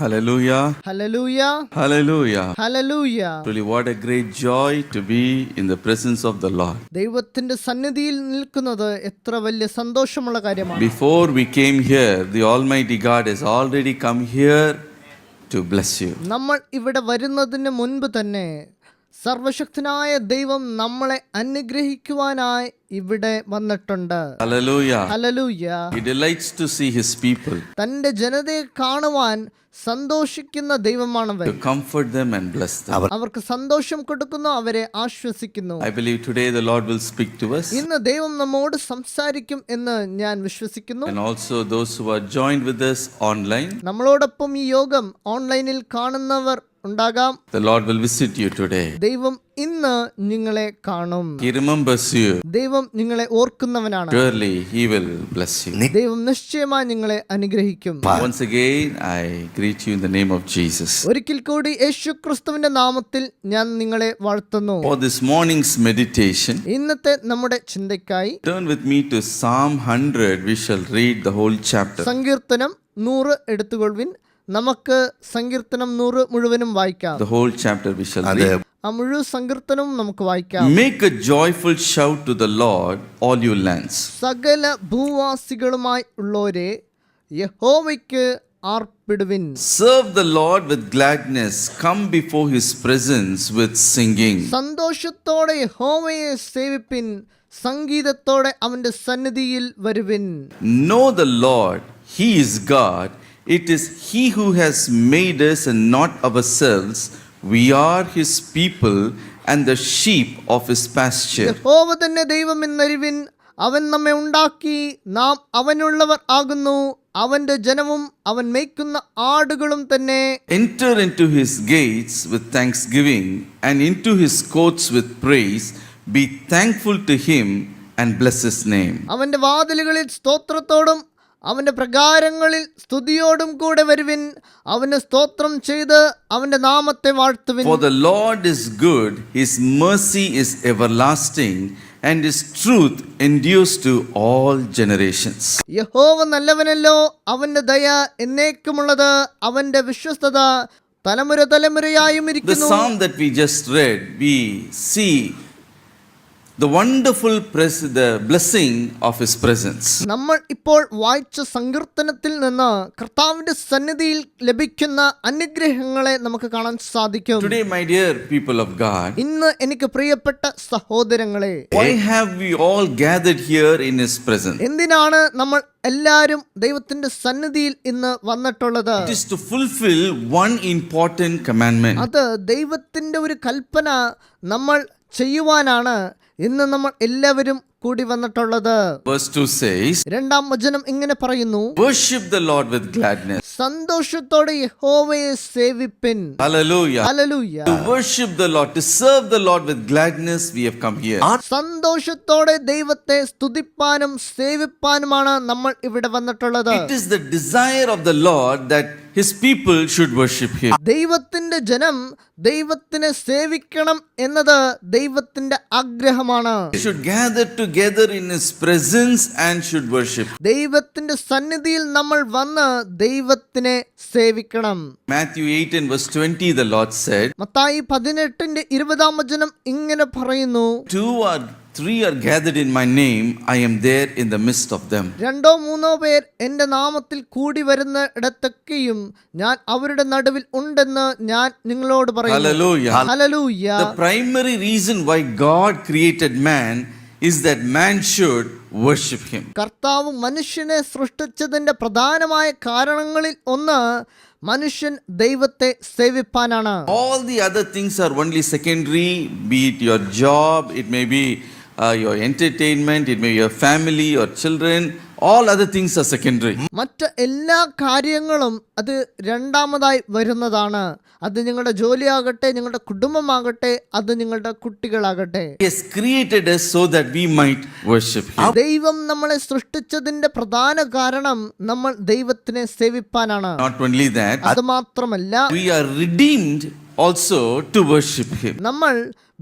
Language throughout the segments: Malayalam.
Hallelujah. Hallelujah. Hallelujah. Hallelujah. Truly, what a great joy to be in the presence of the Lord. ദൈവത്തിന്റെ സന്നിധിയിൽ നിൽക്കുന്നത് എത്ര വലിയ സന്തോഷമുള്ള കാര്യമാണ്. Before we came here, the Almighty God has already come here to bless you. നമ്മൾ ഇവിടെ വരുന്നതിന് മുൻപ് തന്നെ സർവശക്തനായ ദൈവം നമ്മളെ അനുഗ്രഹിക്കുവാനായി ഇവിടെ വന്നിട്ടുണ്ട്. Hallelujah. Hallelujah. He delights to see his people, തന്റെ ജനതയെ കാണുവാൻ സന്തോഷിക്കുന്ന ദൈവമാണവൻ. to comfort them and bless them. അവർക്ക് സന്തോഷം കൊടുക്കുന്നു, അവരെ ആശ്വസിക്കുന്നു. I believe today the Lord will speak to us, ഇന്ന് ദൈവം നമ്മോട് സംസാരിക്കും എന്ന് ഞാൻ വിശ്വസിക്കുന്നു. and also those who are joined with us online. നമ്മളോടൊപ്പം ഈ യോഗം ഓൺലൈനിൽ കാണുന്നവർ ഉണ്ടാകാം. The Lord will visit you today. ദൈവം ഇന്ന് നിങ്ങളെ കാണും. He remembers you. ദൈവം നിങ്ങളെ ഓർക്കുന്നവനാണ്. Surely He will bless you. ദൈവം നിശ്ചയമായി നിങ്ങളെ അനുഗ്രഹിക്കും. Once again, I greet you in the name of Jesus. ഒരിക്കൽ കൂടി യേശുക്രിസ്തുവിന്റെ നാമത്തിൽ ഞാൻ നിങ്ങളെ വാഴ്ത്തുന്നു. For this morning's meditation, ഇന്നത്തെ നമ്മുടെ ചിന്തയ്ക്കായി turn with me to Psalm 100. We shall read the whole chapter. സങ്കീർത്തനം 100 എടുത്തുകൊള്ളുവിൻ. നമുക്ക് സങ്കീർത്തനം 100 മുഴുവനും വായിക്കാം. The whole chapter we shall read. ആ മുഴുവൻ സങ്കീർത്തനവും നമുക്ക് വായിക്കാം. Make a joyful shout to the Lord, all you lands. സകല ഭൂവാസികളുമായി ഉള്ളവരെ യഹോവയ്ക്ക് ആർപ്പിടുവിൻ. Serve the Lord with gladness. Come before His presence with singing. സന്തോഷത്തോടെ യഹോവയെ സേവിപ്പിൻ, സംഗീതത്തോടെ അവന്റെ സന്നിധിയിൽ വരുവിൻ. Know the Lord, He is God. It is He who has made us and not ourselves. We are His people and the sheep of His pasture. യഹോവ തന്നെ ദൈവം എന്നറിവിൻ. അവൻ നമ്മെ ഉണ്ടാക്കി, നാം അവനുള്ളവർ ആകുന്നു, അവന്റെ ജനവും അവൻ മേയ്ക്കുന്ന ആടുകളും തന്നെ. Enter into His gates with thanksgiving and into His courts with praise. Be thankful to Him and bless His name. അവന്റെ വാതിലുകളിൽ സ്തോത്രത്തോടും അവന്റെ പ്രകാരങ്ങളിൽ സ്തുതിയോടും കൂടെ വരുവിൻ. അവന് സ്തോത്രം ചെയ്ത് അവന്റെ നാമത്തെ വാഴ്ത്തുവിൻ. For the Lord is good, His mercy is everlasting, and His truth endures to all generations. യഹോവ നല്ലവനല്ലോ, അവന്റെ ദയ എന്നേക്കുമുള്ളത്, അവന്റെ വിശ്വസ്തത തലമുറ തലമുറയായും The ഇരിക്കുന്നു. psalm that we just read, we see the wonderful the blessing of His presence. നമ്മൾ ഇപ്പോൾ വായിച്ച സങ്കീർത്തനത്തിൽ നിന്ന് കർത്താവിന്റെ സന്നിധിയിൽ ലഭിക്കുന്ന അനുഗ്രഹങ്ങളെ നമുക്ക് കാണാൻ സാധിക്കും. Today, my dear people of God, ഇന്ന് എനിക്ക് പ്രിയപ്പെട്ട സഹോദരങ്ങളെ, why have we all gathered here in His presence? എന്തിനാണ് നമ്മൾ എല്ലാവരും ദൈവത്തിന്റെ സന്നിധിയിൽ ഇന്ന് വന്നിട്ടുള്ളത്? It is to fulfill one important commandment. അത് ദൈവത്തിന്റെ ഒരു കൽപ്പന നമ്മൾ ചെയ്യുവാനാണ് ഇന്ന് നമ്മൾ എല്ലാവരും കൂടി വന്നിട്ടുള്ളത്. Verse 2 says, രണ്ടാം വചനം ഇങ്ങനെ പറയുന്നു, worship the Lord with gladness. സന്തോഷത്തോടെ യഹോവയെ സേവിപ്പിൻ. Hallelujah. Hallelujah. To worship the Lord, to serve the Lord with gladness, we have come here. സന്തോഷത്തോടെ ദൈവത്തെ സ്തുതിപ്പാനും സേവിപ്പാനുമാണ് നമ്മൾ ഇവിടെ വന്നിട്ടുള്ളത്. It is the desire of the Lord that His people should worship Him. ദൈവത്തിന്റെ ജനം ദൈവത്തിനെ സേവിക്കണം എന്നത് ദൈവത്തിന്റെ ആഗ്രഹമാണ്. They should gather together in His presence and should worship. ദൈവത്തിന്റെ സന്നിധിയിൽ നമ്മൾ വന്ന് ദൈവത്തിനെ സേവിക്കണം. Matthew 8 and verse 20, the Lord said, Mathai 18:20 വചനം ഇങ്ങനെ പറയുന്നു, 2 or 3 are gathered in my name, I am there in the midst of them. 2-3 പേർ എന്റെ നാമത്തിൽ കൂടി വരുന്ന ഇടത്തൊക്കെയും ഞാൻ അവരുടെ നടുവിൽ ഉണ്ടെന്ന് ഞാൻ നിങ്ങളോട് പറയുന്നു. Hallelujah. Hallelujah. The primary reason why God created man is that man should worship Him. കർത്താവ് മനുഷ്യനെ സൃഷ്ടിച്ചതിന്റെ പ്രധാനമായ കാരണങ്ങളിൽ ഒന്ന് മനുഷ്യൻ ദൈവത്തെ സേവിപ്പാനാണ്. All the other things are only secondary, be it your job, it may be your entertainment, it may be your family, your children. All other things are secondary. മറ്റ് എല്ലാ കാര്യങ്ങളും അത് രണ്ടാമതായി വരുന്നതാണ്. അത് നിങ്ങളുടെ ജോലിയാകട്ടെ, നിങ്ങളുടെ കുടുംബമാകട്ടെ, അത് നിങ്ങളുടെ കുട്ടികളാകട്ടെ. He has created us so that we might worship Him. ദൈവം നമ്മളെ സൃഷ്ടിച്ചതിന്റെ പ്രധാന കാരണം നമ്മൾ ദൈവത്തിനെ സേവിപ്പാനാണ്. Not only that, അത് മാത്രമല്ല, we are redeemed also to worship Him. നമ്മൾ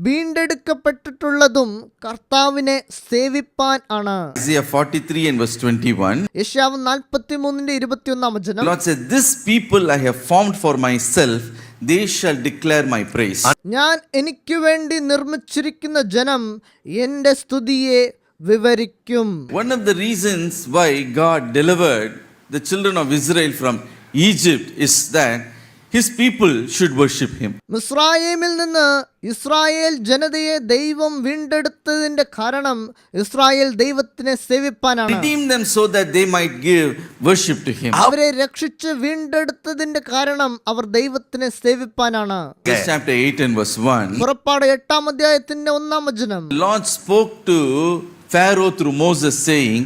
വീണ്ടെടുക്കപ്പെട്ടിട്ടുള്ളതും കർത്താവിനെ സേവിപ്പാൻ ആണ്. Isaiah 43 and verse 21. യെശയ്യാവ് 43:21 വചനം. The Lord said, "This people I have formed for myself, they shall declare my praise." ഞാൻ എനിക്ക് വേണ്ടി നിർമ്മിച്ചിരിക്കുന്ന ജനം എൻ്റെ സ്തുതിയെ വിവരിക്കും. One of the reasons why God delivered the children of Israel from Egypt is that His people should worship Him. മിസ്രയീമിൽ നിന്ന് ഇസ്രായേൽ ജനതയെ ദൈവം വീണ്ടെടുത്തതിന്റെ കാരണം ഇസ്രായേൽ ദൈവത്തിനെ സേവിപ്പാനാണ്. Redeem them so that they might give worship to Him. അവരെ രക്ഷിച്ച് വീണ്ടെടുത്തതിന്റെ കാരണം അവർ ദൈവത്തിനെ സേവിപ്പാനാണ്. Exodus chapter 8 and verse 1. പുറപ്പാട് 8-ാം അധ്യായത്തിന്റെ 1-ാം വചനം. The Lord spoke to Pharaoh through Moses, saying,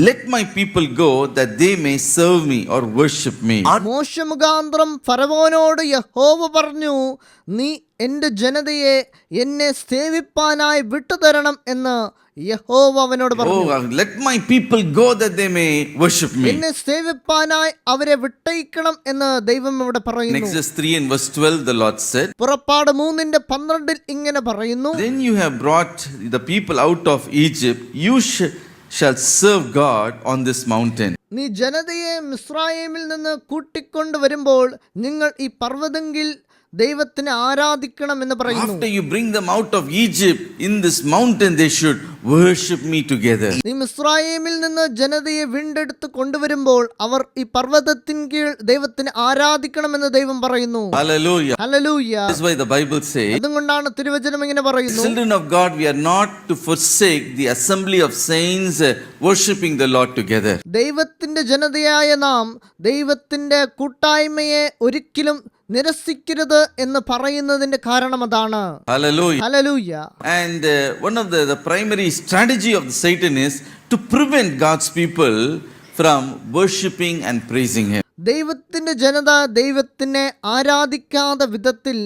"Let my people go that they may serve me or worship me." മോശെ മുഖാന്തരം ഫറവോനോട് യഹോവ പറഞ്ഞു, നീ എൻ്റെ ജനതയെ എന്നെ സേവിപ്പാനായി വിട്ടുതരണം എന്ന് യഹോവ അവനോട് പറഞ്ഞു. Oh, let my people go that they may worship me. എന്നെ സേവിപ്പാനായി അവരെ വിട്ടയക്കണം എന്ന് ദൈവം ഇവിടെ In പറയുന്നു. Exodus 3 and verse 12, the Lord said, പുറപ്പാട് 3:12 ഇങ്ങനെ പറയുന്നു. "Then you have brought the people out of Egypt, you shall serve God on this mountain." നീ ജനതയെ മിസ്രയീമിൽ നിന്ന് കൂട്ടിക്കൊണ്ട് വരുമ്പോൾ നിങ്ങൾ ഈ പർവ്വതങ്കിൽ ദൈവത്തിനെ ആരാധിക്കണം എന്ന് പറയുന്നു. After you bring them out of Egypt, in this mountain they should worship me together. നീ മിസ്രയീമിൽ നിന്ന് ജനതയെ വീണ്ടെടുത്ത് കൊണ്ടുവരുമ്പോൾ അവർ ഈ പർവ്വതത്തിൻ കീഴ് ദൈവത്തിനെ ആരാധിക്കണമെന്ന് ദൈവം പറയുന്നു. Hallelujah. Hallelujah. That's why the Bible says, അതുകൊണ്ടാണ് തിരുവചനം ഇങ്ങനെ പറയുന്നു. children of God, we are not to forsake the assembly of saints worshiping the Lord together. ദൈവത്തിന്റെ ജനതയായ നാം ദൈവത്തിന്റെ കൂട്ടായ്മയെ ഒരിക്കലും നിരസിക്കരുത് എന്ന് പറയുന്നതിന്റെ കാരണം അതാണ്. Hallelujah. Hallelujah. And one of the primary strategy of the Satan is to prevent God's people from worshiping and praising Him. ദൈവത്തിന്റെ ജനത ദൈവത്തിനെ ആരാധിക്കാത്ത വിധത്തിൽ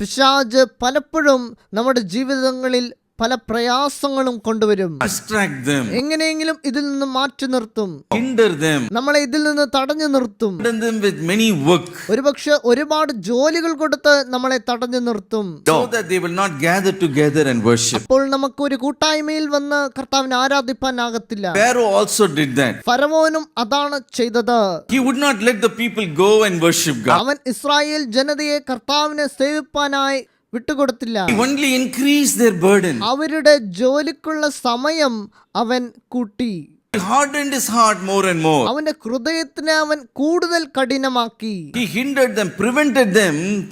പിശാച് പലപ്പോഴും നമ്മുടെ ജീവിതങ്ങളിൽ പല പ്രയാസങ്ങളും കൊണ്ടുവരും. Distract them, എങ്ങനെയെങ്കിലും ഇതിൽ നിന്ന് മാറ്റി നിർത്തും, hinder them, നമ്മളെ ഇതിൽ നിന്ന് തടഞ്ഞു നിർത്തും. burden them with many work, ഒരുപക്ഷെ ഒരുപാട് ജോലികൾ കൊടുത്ത് നമ്മളെ തടഞ്ഞു നിർത്തും. so that they will not gather together and worship. അപ്പോൾ നമുക്ക് ഒരു കൂട്ടായ്മയിൽ വന്ന് കർത്താവിനെ ആരാധിപ്പാനാകത്തില്ല. Pharaoh also did that. ഫറവോനും അതാണ് ചെയ്തത്. He would not let the people go and worship God. അവൻ ഇസ്രായേൽ ജനതയെ കർത്താവിനെ സേവിപ്പാനായി വിട്ടുകൊടുത്തില്ല. He only increased their burden. അവരുടെ ജോലിക്കുള്ള സമയം അവൻ കൂട്ടി. He hardened his heart more and more. അവന്റെ ഹൃദയത്തിനെ അവൻ കൂടുതൽ കഠിനമാക്കി. He hindered them,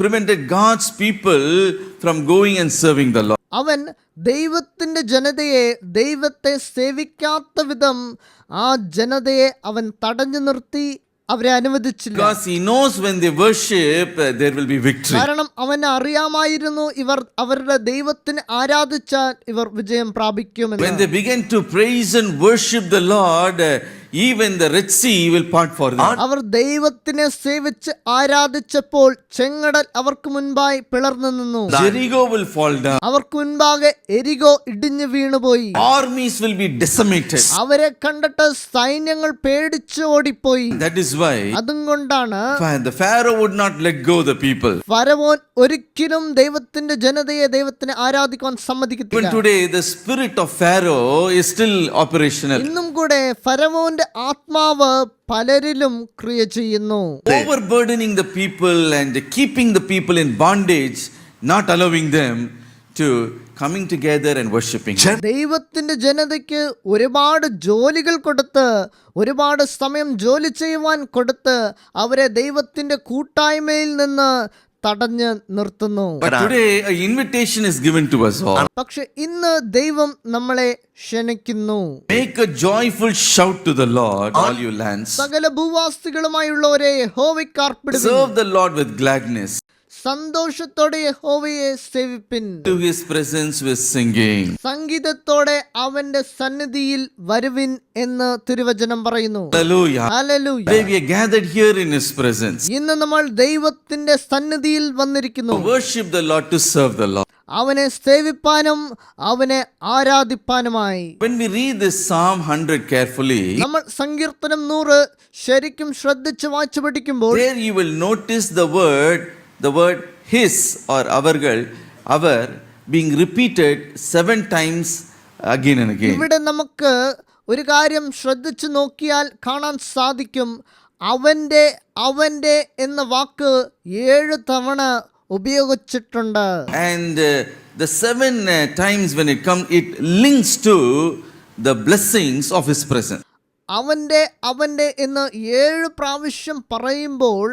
prevented God's people from going and serving the Lord. അവൻ ദൈവത്തിന്റെ ജനതയെ ദൈവത്തെ സേവിക്കാത്ത വിധം ആ ജനതയെ അവൻ തടഞ്ഞു നിർത്തി, അവരെ അനുവദിച്ചില്ല. Because he knows when they worship, there will be victory. കാരണം അവന് അറിയാമായിരുന്നു ഇവർ അവരുടെ ദൈവത്തിന് ആരാധിച്ചാൽ ഇവർ വിജയം പ്രാപിക്കുമെന്ന്. When they begin to praise and worship the Lord, even the Red Sea will part for them. അവർ ദൈവത്തിനെ സേവിച്ച് ആരാധിച്ചപ്പോൾ ചെങ്കടൽ അവർക്ക് മുൻപായി പിളർന്നു നിന്നു. Jericho will fall down. അവർക്ക് മുൻപാകെ എരികോ ഇടിഞ്ഞു വീണുപോയി. Armies will be decimated. അവരെ കണ്ടിട്ട് സൈന്യങ്ങൾ പേടിച്ച് ഓടിപ്പോയി. That is why അതും കൊണ്ടാണ് the Pharaoh would not let go the people. ഫറവോൻ ഒരിക്കലും ദൈവത്തിന്റെ ജനതയെ ദൈവത്തിനെ ആരാധിക്കാൻ Even സമ്മതിക്കത്തില്ല. today, the spirit of Pharaoh is still operational. ഇന്നും കൂടെ ഫറവോന്റെ ആത്മാവ് പലരിലും ക്രിയ ചെയ്യുന്നു. Overburdening the people and keeping the people in bondage, not allowing them to coming together and worshiping. ദൈവത്തിന്റെ ജനതയ്ക്ക് ഒരുപാട് ജോലികൾ കൊടുത്ത്, ഒരുപാട് സമയം ജോലി ചെയ്യുവാൻ കൊടുത്ത് അവരെ ദൈവത്തിന്റെ കൂട്ടായ്മയിൽ നിന്ന് തടഞ്ഞ് നിർത്തുന്നു. But today, an invitation is given to us all. പക്ഷെ ഇന്ന് ദൈവം നമ്മളെ ക്ഷണിക്കുന്നു. Make a joyful shout to the Lord, all you lands. സകല ഭൂവാസികളുമായുള്ളവരെ യഹോവയ്ക്ക് അർപ്പിടുവിൻ. Serve the Lord with gladness. സന്തോഷത്തോടെ യഹോവയെ സേവിപ്പിൻ. To His presence with singing. സംഗീതത്തോടെ അവന്റെ സന്നിധിയിൽ വരുവിൻ എന്ന് തിരുവചനം പറയുന്നു. Hallelujah. Hallelujah. Today we are gathered here in His presence. ഇന്ന് നമ്മൾ ദൈവത്തിന്റെ സന്നിധിയിൽ വന്നിരിക്കുന്നു. To worship the Lord, to serve the Lord. അവനെ സേവിപ്പാനും അവനെ ആരാധിപ്പാനുമായി. When we read this Psalm 100 carefully, നമ്മൾ സങ്കീർത്തനം 100 ശരിക്കും ശ്രദ്ധിച്ച് വായിച്ചു പഠിക്കുമ്പോൾ there you will notice the word his or avargal, our, being repeated 7 times again and again. ഇവിടെ നമുക്ക് ഒരു കാര്യം ശ്രദ്ധിച്ചു നോക്കിയാൽ കാണാൻ സാധിക്കും, അവൻ്റെ അവൻ്റെ എന്ന വാക്ക് 7 തവണ ഉപയോഗിച്ചിട്ടുണ്ട്. And the 7 times when it comes, it links to the blessings of his presence. അവൻ്റെ അവൻ്റെ എന്ന് 7 പ്രാവശ്യം പറയുമ്പോൾ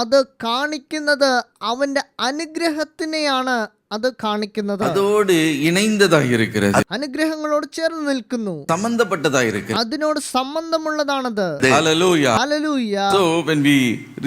അത് കാണിക്കുന്നത് അവൻ്റെ അനുഗ്രഹത്തിനെയാണ് അത് കാണിക്കുന്നത്. அதோடு இணைந்ததாக இருக்கிறது, അനുഗ്രഹങ്ങളോട് ചേർന്ന് നിൽക്കുന്നു, சம்பந்தப்பட்டதாக இருக்கிறது. അതിനോട് സംബന്ധമുള്ളതാണത്. Hallelujah. Hallelujah. So when we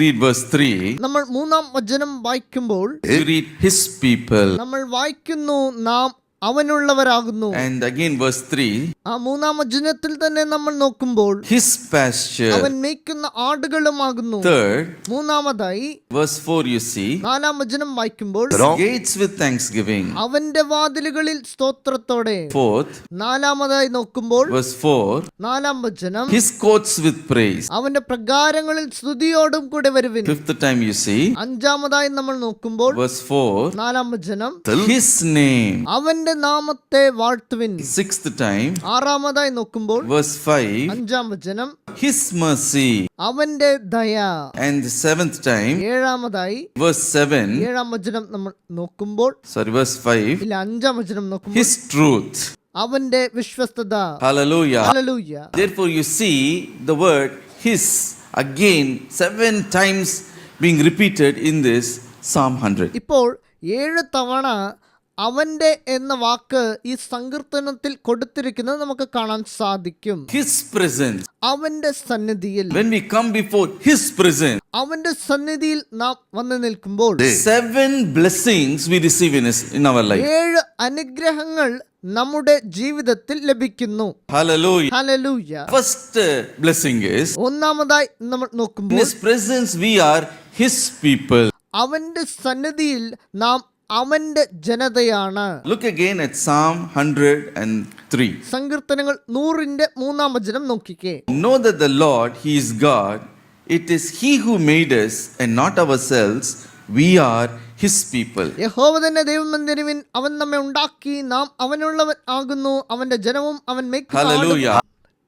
read verse 3, നമ്മൾ 3-ാം വചനം വായിക്കുമ്പോൾ we read his people. നമ്മൾ വായിക്കുന്നു നാം അവനുള്ളവരാകുന്നു. And again verse 3, ആ 3-ാം വചനത്തിൽ തന്നെ നമ്മൾ നോക്കുമ്പോൾ his pasture. അവൻ മേയ്ക്കുന്ന ആടുകളുമാകുന്നു. Third, മൂന്നാമതായി verse 4 you see, 4-ാം വചനം വായിക്കുമ്പോൾ gates with thanksgiving. അവന്റെ വാതിലുകളിൽ സ്തോത്രത്തോടെ. Fourth, 4-ാമതായി നോക്കുമ്പോൾ verse 4, 4-ാം വചനം his courts with praise. അവന്റെ പ്രകാരങ്ങളിൽ സ്തുതിയോടും കൂടെ വരുവിൻ. Fifth time you see, 5-ാമതായി നമ്മൾ നോക്കുമ്പോൾ verse 4, 4-ാം വചനം his name. അവന്റെ നാമത്തെ വാഴ്ത്തുവിൻ. Sixth time, 6-ാമതായി നോക്കുമ്പോൾ verse 5, 5-ാം വചനം his mercy. അവന്റെ ദയ. And the 7th time, 7-ാമതായി verse 7, 7-ാം വചനം നമ്മൾ നോക്കുമ്പോൾ verse 5, ഇല്ല 5-ാം വചനം നോക്കുമ്പോൾ his truth. അവന്റെ വിശ്വസ്തത. Hallelujah. Hallelujah. Therefore you see the word his again 7 times being repeated in this Psalm 100. ഇപ്പോൾ 7 തവണ അവന്റെ എന്ന വാക്ക് ഈ സങ്കീർത്തനത്തിൽ കൊടുത്തിരിക്കുന്നത് നമുക്ക് കാണാൻ സാധിക്കും. His presence. അവന്റെ സന്നിധിയിൽ. When we come before his presence, അവന്റെ സന്നിധിയിൽ നാം വന്നു നിൽക്കുമ്പോൾ 7 blessings we receive in our life. 7 അനുഗ്രഹങ്ങൾ നമ്മുടെ ജീവിതത്തിൽ ലഭിക്കുന്നു. Hallelujah. Hallelujah. First blessing is, ഒന്നാമതായി നമ്മൾ in നോക്കുമ്പോൾ his presence we are his people. അവന്റെ സന്നിധിയിൽ നാം അവന്റെ ജനതയാണ്. Look again at Psalm 103. സങ്കീർത്തനങ്ങൾ 100-ന്റെ 3-ാം വചനം നോക്കിക്കേ. Know that the Lord, he is God. It is he who made us and not ourselves. We are his people. യഹോവ തന്നെ ദൈവമെന്നറിവിൻ, അവൻ നമ്മെ ഉണ്ടാക്കി, നാം അവനുള്ളവൻ ആകുന്നു, അവന്റെ ജനവും അവൻ മേയ്ക്കുന്ന Hallelujah.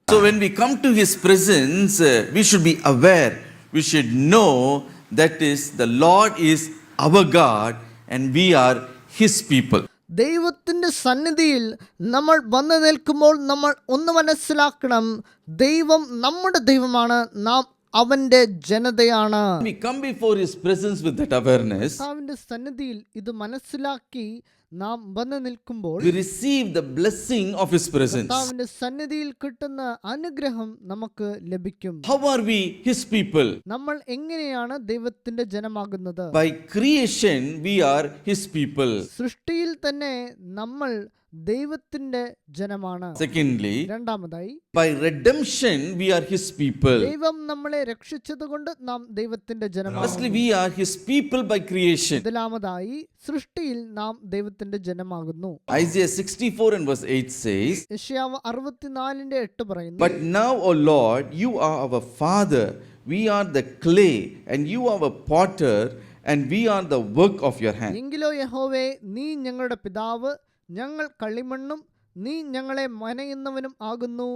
So when we come to his presence, we should be aware. We should know that is the Lord is our God and we are his people. ദൈവത്തിന്റെ സന്നിധിയിൽ നമ്മൾ വന്നു നിൽക്കുമ്പോൾ നമ്മൾ ഒന്ന് മനസ്സിലാക്കണം, ദൈവം നമ്മുടെ ദൈവമാണ്, നാം അവന്റെ ജനതയാണ്. We come before his presence with that awareness. അവന്റെ സന്നിധിയിൽ ഇത് മനസ്സിലാക്കി നാം വന്നു നിൽക്കുമ്പോൾ We receive the blessing of his presence. അവന്റെ സന്നിധിയിൽ കിട്ടുന്ന അനുഗ്രഹം നമുക്ക് ലഭിക്കും. How are we his people? നമ്മൾ എങ്ങനെയാണ് ദൈവത്തിന്റെ ജനമാകുന്നത്? By creation we are his people. സൃഷ്ടിയിൽ തന്നെ നമ്മൾ ദൈവത്തിന്റെ ജനമാണ്. Secondly, രണ്ടാമതായി by redemption we are his people. ദൈവം നമ്മളെ രക്ഷിച്ചതുകൊണ്ട് നാം ദൈവത്തിന്റെ ജനമാണ്. Firstly, we are his people by creation. ഇതിലാമതായി സൃഷ്ടിയിൽ നാം ദൈവത്തിന്റെ ജനമാകുന്നു. Isaiah 64 and verse 8 says, യെശയ്യാവ് 64-ന്റെ 8 പറയുന്നു, But now, O Lord, you are our Father. We are the clay, and you are our potter, and we are the work of your hand. എങ്കിലോ യഹോവേ, നീ ഞങ്ങളുടെ പിതാവ്, ഞങ്ങൾ കളിമണ്ണും നീ ഞങ്ങളെ മനയുന്നവനും ആകുന്നു,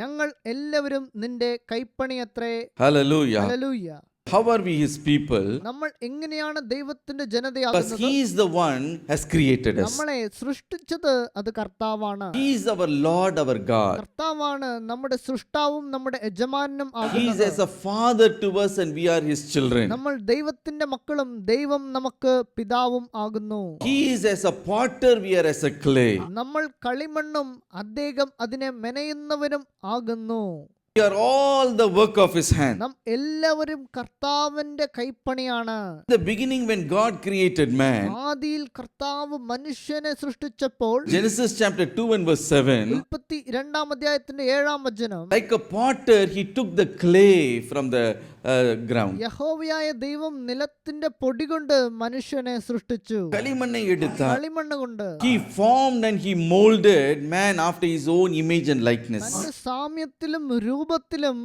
ഞങ്ങൾ എല്ലാവരും നിന്റെ കൈപ്പണിയത്രേ. Hallelujah. Hallelujah. How are we his people? നമ്മൾ എങ്ങനെയാണ് ദൈവത്തിന്റെ Because ജനതയാകുന്നത്? he is the one has created us. നമ്മളെ സൃഷ്ടിച്ചത് അത് കർത്താവാണ്. He is our Lord, our God. കർത്താവാണ് നമ്മുടെ സൃഷ്ടാവും നമ്മുടെ യജമാനും He is ആകുന്നത്. as a father to us and we are his children. നമ്മൾ ദൈവത്തിന്റെ മക്കളും ദൈവം നമുക്ക് പിതാവും ആകുന്നു. He is as a potter, we are as a clay. നമ്മൾ കളിമണ്ണും അദ്ദേഹം അതിനെ മെനയുന്നവനും ആകുന്നു. We are all the work of his hand. നാം എല്ലാവരും കർത്താവിന്റെ കൈപ്പണിയാണ്. The beginning when God created man, ആദിയിൽ കർത്താവ് മനുഷ്യനെ സൃഷ്ടിച്ചപ്പോൾ Genesis chapter 2 and verse 7, 32-ാം അധ്യായത്തിന്റെ 7-ാം വചനം, like a potter, he took the clay from the ground. യഹോവയായ ദൈവം നിലത്തിന്റെ പൊടി കൊണ്ട് മനുഷ്യനെ സൃഷ്ടിച്ചു. കളിമണ്ണை எடுத்தார். കളിമണ്ണ് കൊണ്ട് He formed and he molded man after his own image and likeness. തന്റെ സാമ്യത്തിലും രൂപത്തിലും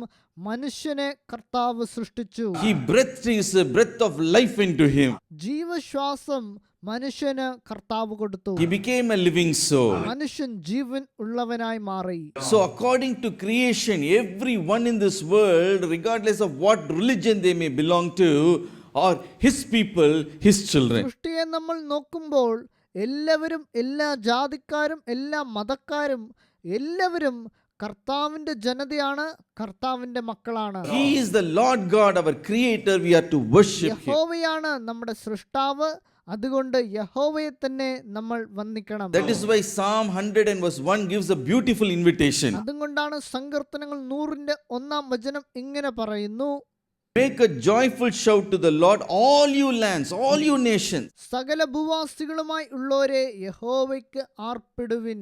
മനുഷ്യനെ കർത്താവ് സൃഷ്ടിച്ചു. He breathed his breath of life into him. ജീവശ്വാസം മനുഷ്യന് കർത്താവ് കൊടുത്തു. He became a living soul. മനുഷ്യൻ ജീവൻ ഉള്ളവനായി മാറി. So according to creation, everyone in this world, regardless of what religion they may belong to, are his people, his children. സൃഷ്ടിയെ നമ്മൾ നോക്കുമ്പോൾ എല്ലാവരും, എല്ലാ ജാതിക്കാരും, എല്ലാ മതക്കാരും, എല്ലാവരും കർത്താവിന്റെ ജനതയാണ്, കർത്താവിന്റെ മക്കളാണ്. He is the Lord God, our creator. We are to worship him. യഹോവയാണ് നമ്മുടെ സൃഷ്ടാവ്, അതുകൊണ്ട് യഹോവയെ തന്നെ നമ്മൾ വന്ദിക്കണം. That is why Psalm 100 and verse 1 gives a beautiful invitation. അതുകൊണ്ടാണ് സങ്കീർത്തനങ്ങൾ 100:1 ഇങ്ങനെ പറയുന്നു, Make a joyful shout to the Lord, all you lands, all you nations. സകല ഭൂവാസികളുമായി ഉള്ളവരെ യഹോവയ്ക്ക് ആർപ്പിടുവിൻ.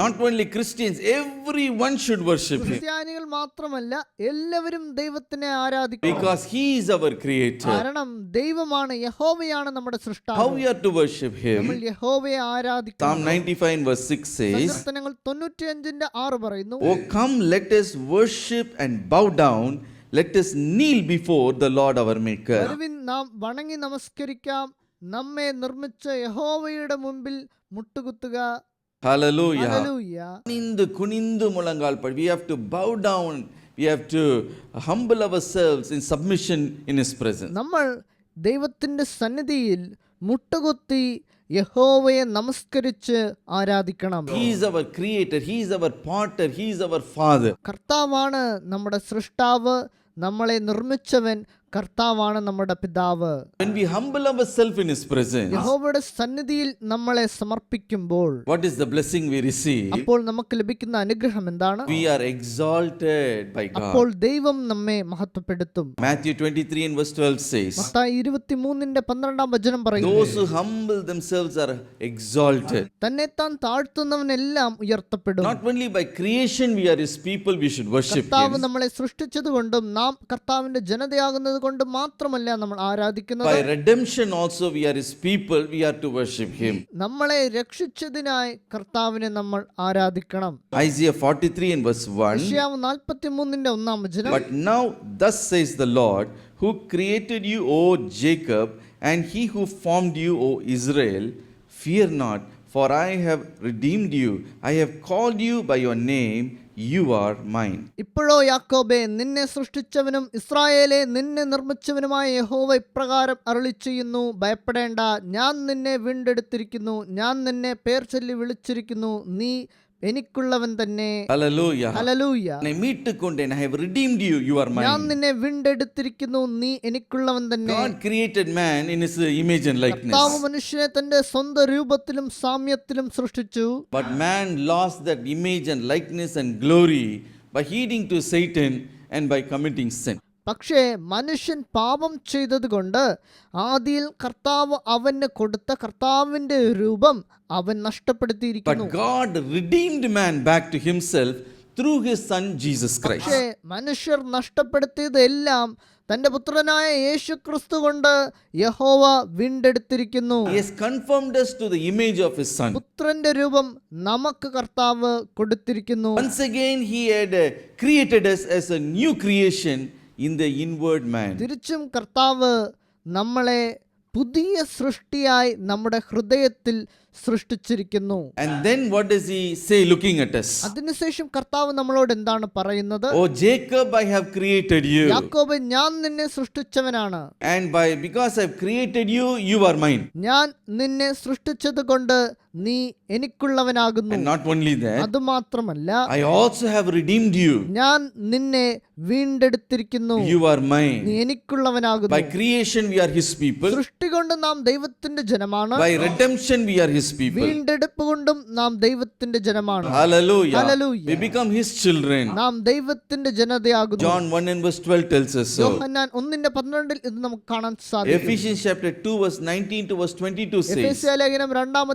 Not only Christians, everyone should worship him. ക്രിസ്ത്യാനികൾ മാത്രമല്ല, എല്ലാവരും ദൈവത്തിനെ ആരാധിക്കണം. Because he is our creator. കാരണം ദൈവമാണ്, യഹോവയാണ് നമ്മുടെ How സൃഷ്ടാവ്. we are to worship നമ്മൾ him? യഹോവയെ ആരാധിക്കണം. Psalm 95 and verse 6 says, സങ്കീർത്തനങ്ങൾ 95:6 പറയുന്നു, Oh come, let us worship and bow down. Let us kneel before the Lord our Maker. വരുവിൻ, നാം വണങ്ങി നമസ്കരിക്കാം, നമ്മെ നിർമ്മിച്ച യഹോവയുടെ മുമ്പിൽ മുട്ടുകുത്തുക. Hallelujah. ഹല്ലേലൂയ. കുനിന്തു മുളങ്കാൽ പടി. We have to bow down. We have to humble ourselves in submission in his presence. നമ്മൾ ദൈവത്തിന്റെ സന്നിധിയിൽ മുട്ടുകുത്തി യഹോവയെ നമസ്കരിച്ച് ആരാധിക്കണം. He is our creator. He is our potter. He is our father. കർത്താവാണ് നമ്മുടെ സൃഷ്ടാവ്, നമ്മളെ നിർമ്മിച്ചവൻ, കർത്താവാണ് നമ്മുടെ പിതാവ്. When we humble ourselves in his presence, യഹോവയുടെ സന്നിധിയിൽ നമ്മളെ സമർപ്പിക്കുമ്പോൾ what is the blessing we receive? അപ്പോൾ നമുക്ക് ലഭിക്കുന്ന അനുഗ്രഹം എന്താണ്? We are exalted by അപ്പോൾ God. ദൈവം നമ്മെ മഹത്വപ്പെടുത്തും. Matthew 23 and verse 12 says, Mathai 23:12 പറയുന്നു, those who humble themselves are exalted. തന്നെത്താൻ താഴ്ത്തുന്നവനെല്ലാം ഉയർത്തപ്പെടും. Not only by creation we are his people, we should worship കർത്താവ് him. നമ്മളെ സൃഷ്ടിച്ചതുകൊണ്ടും നാം കർത്താവിന്റെ ജനതയാകുന്നത് കൊണ്ട് മാത്രമല്ല നമ്മൾ ആരാധിക്കുന്നത്, By redemption also we are his people, we are to worship him. നമ്മളെ രക്ഷിച്ചതിനായി കർത്താവിനെ നമ്മൾ ആരാധിക്കണം. Isaiah 43 and verse 1, യെശയ്യാവ് 43:1 but now thus says the Lord, who created you, O Jacob, and he who formed you, O Israel, fear not, for I have redeemed you. I have called you by your name, you are mine. ഇപ്പോഴോ യാക്കോബേ, നിന്നെ സൃഷ്ടിച്ചവനും ഇസ്രായേലെ നിന്നെ നിർമ്മിച്ചവനുമായ യഹോവ ഇപ്രകാരം അരുളിച്ചെയ്യുന്നു, ഭയപ്പെടേണ്ട, ഞാൻ നിന്നെ വീണ്ടെടുത്തിരിക്കുന്നു, ഞാൻ നിന്നെ പേർ ചൊല്ലി വിളിച്ചിരിക്കുന്നു, നീ എനിക്കുള്ളവൻ തന്നെ. Hallelujah. Hallelujah. I மீட்டுக்கொண்டேன். I have redeemed you, you are ഞാൻ mine. നിന്നെ വീണ്ടെടുത്തിരിക്കുന്നു, നീ എനിക്കുള്ളവൻ തന്നെ. God created man in his image and കർത്താവ് likeness. മനുഷ്യനെ തന്റെ സ്വന്തം രൂപത്തിലും സാമ്യത്തിലും സൃഷ്ടിച്ചു. But man lost that image and likeness and glory by heeding to Satan and by committing sin. പക്ഷേ മനുഷ്യൻ പാപം ചെയ്തതുകൊണ്ട് ആദിയിൽ കർത്താവ് അവന് കൊടുത്ത കർത്താവിന്റെ രൂപം അവൻ നഷ്ടപ്പെടുത്തിയിരിക്കുന്നു. But God redeemed man back to himself through his son Jesus Christ. പക്ഷേ മനുഷ്യർ നഷ്ടപ്പെടുത്തിയതെല്ലാം തന്റെ പുത്രനായ യേശു ക്രിസ്തു കൊണ്ട് യഹോവ വീണ്ടെടുത്തിരിക്കുന്നു. He has conformed us to the image of his son. പുത്രന്റെ രൂപം നമുക്ക് കർത്താവ് കൊടുത്തിരിക്കുന്നു. Once again he had created us as a new creation in the inward man. തിരിച്ചും കർത്താവ് നമ്മളെ പുതിയ സൃഷ്ടിയായി നമ്മുടെ ഹൃദയത്തിൽ സൃഷ്ടിച്ചിരിക്കുന്നു. And then what does he say looking at us? അതിനുശേഷം കർത്താവ് നമ്മളോട് എന്താണ് പറയുന്നത്? Oh Jacob, I have created you. യാക്കോബേ, ഞാൻ നിന്നെ സൃഷ്ടിച്ചവനാണ്. And because I have created you, you are mine. ഞാൻ നിന്നെ സൃഷ്ടിച്ചത് കൊണ്ട് നീ എനിക്കുള്ളവനാകുന്നു. And not only that, അതുമാത്രമല്ല, I also have redeemed you. ഞാൻ നിന്നെ വീണ്ടെടുത്തിരിക്കുന്നു. You are mine. നീ എനിക്കുള്ളവനാകുന്നു. By creation we are his people. സൃഷ്ടി കൊണ്ട് നാം ദൈവത്തിന്റെ ജനമാണ്. By redemption we are his people. വീണ്ടെടുപ്പ് കൊണ്ടും നാം ദൈവത്തിന്റെ ജനമാണ്. Hallelujah. Hallelujah. We become his children. നാം ദൈവത്തിന്റെ ജനതയാകുന്നു. John 1 and verse 12 tells us so. യോഹന്നാൻ 1:12 ഇത് നമുക്ക് കാണാൻ സാധിക്കും. Ephesians chapter 2 verse 19 to verse 22 says, എഫേസ്യ ലേഖനം 2-ാം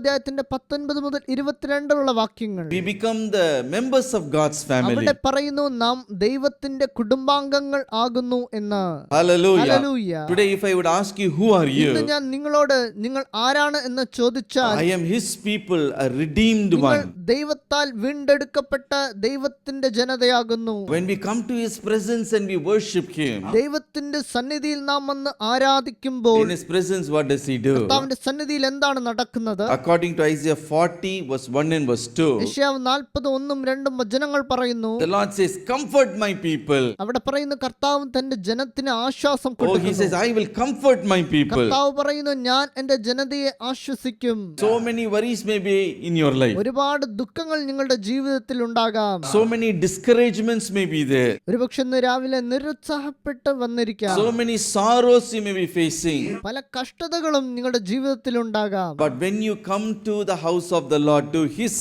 19 മുതൽ 22 വാക്യങ്ങൾ we become the members of God's family. അവിടെ പറയുന്നു, നാം ദൈവത്തിന്റെ കുടുംബാംഗങ്ങൾ ആകുന്നു എന്ന്. Hallelujah. Hallelujah. Today if I would ask you, who are ഇന്ന് you? ഞാൻ നിങ്ങളോട് നിങ്ങൾ ആരാണ് എന്ന് ചോദിച്ചാൽ, I am his people, a redeemed നിങ്ങൾ one. ദൈവത്താൽ വീണ്ടെടുക്കപ്പെട്ട ദൈവത്തിന്റെ ജനതയാകുന്നു. When we come to his presence and we worship him, ദൈവത്തിന്റെ സന്നിധിയിൽ നാം വന്ന് ആരാധിക്കുമ്പോൾ in his presence, what does he do? കർത്താവിന്റെ സന്നിധിയിൽ എന്താണ് നടക്കുന്നത്? According to Isaiah 40, verse 1 and verse 2, യെശയ്യാവ് 40:1-2 വചനങ്ങൾ പറയുന്നു. the Lord says, comfort my people. അവിടെ പറയുന്നു കർത്താവ് തന്റെ ജനത്തിന് ആശ്വാസം Oh, he കൊടുക്കുന്നു. says, I will comfort my people. കർത്താവ് പറയുന്നു ഞാൻ എന്റെ ജനതയെ ആശ്വസിക്കും. So many worries may be in your life. ഒരുപാട് ദുഃഖങ്ങൾ നിങ്ങളുടെ ജീവിതത്തിൽ ഉണ്ടാകാം. So many discouragements may be there. ഒരുപക്ഷെ ഇന്ന് രാവിലെ നിരുത്സാഹപ്പെട്ട് വന്നിരിക്കാം. So many sorrows you may be facing. പല കഷ്ടതകളും നിങ്ങളുടെ ജീവിതത്തിൽ ഉണ്ടാകാം. But when you come to the house of the Lord, to his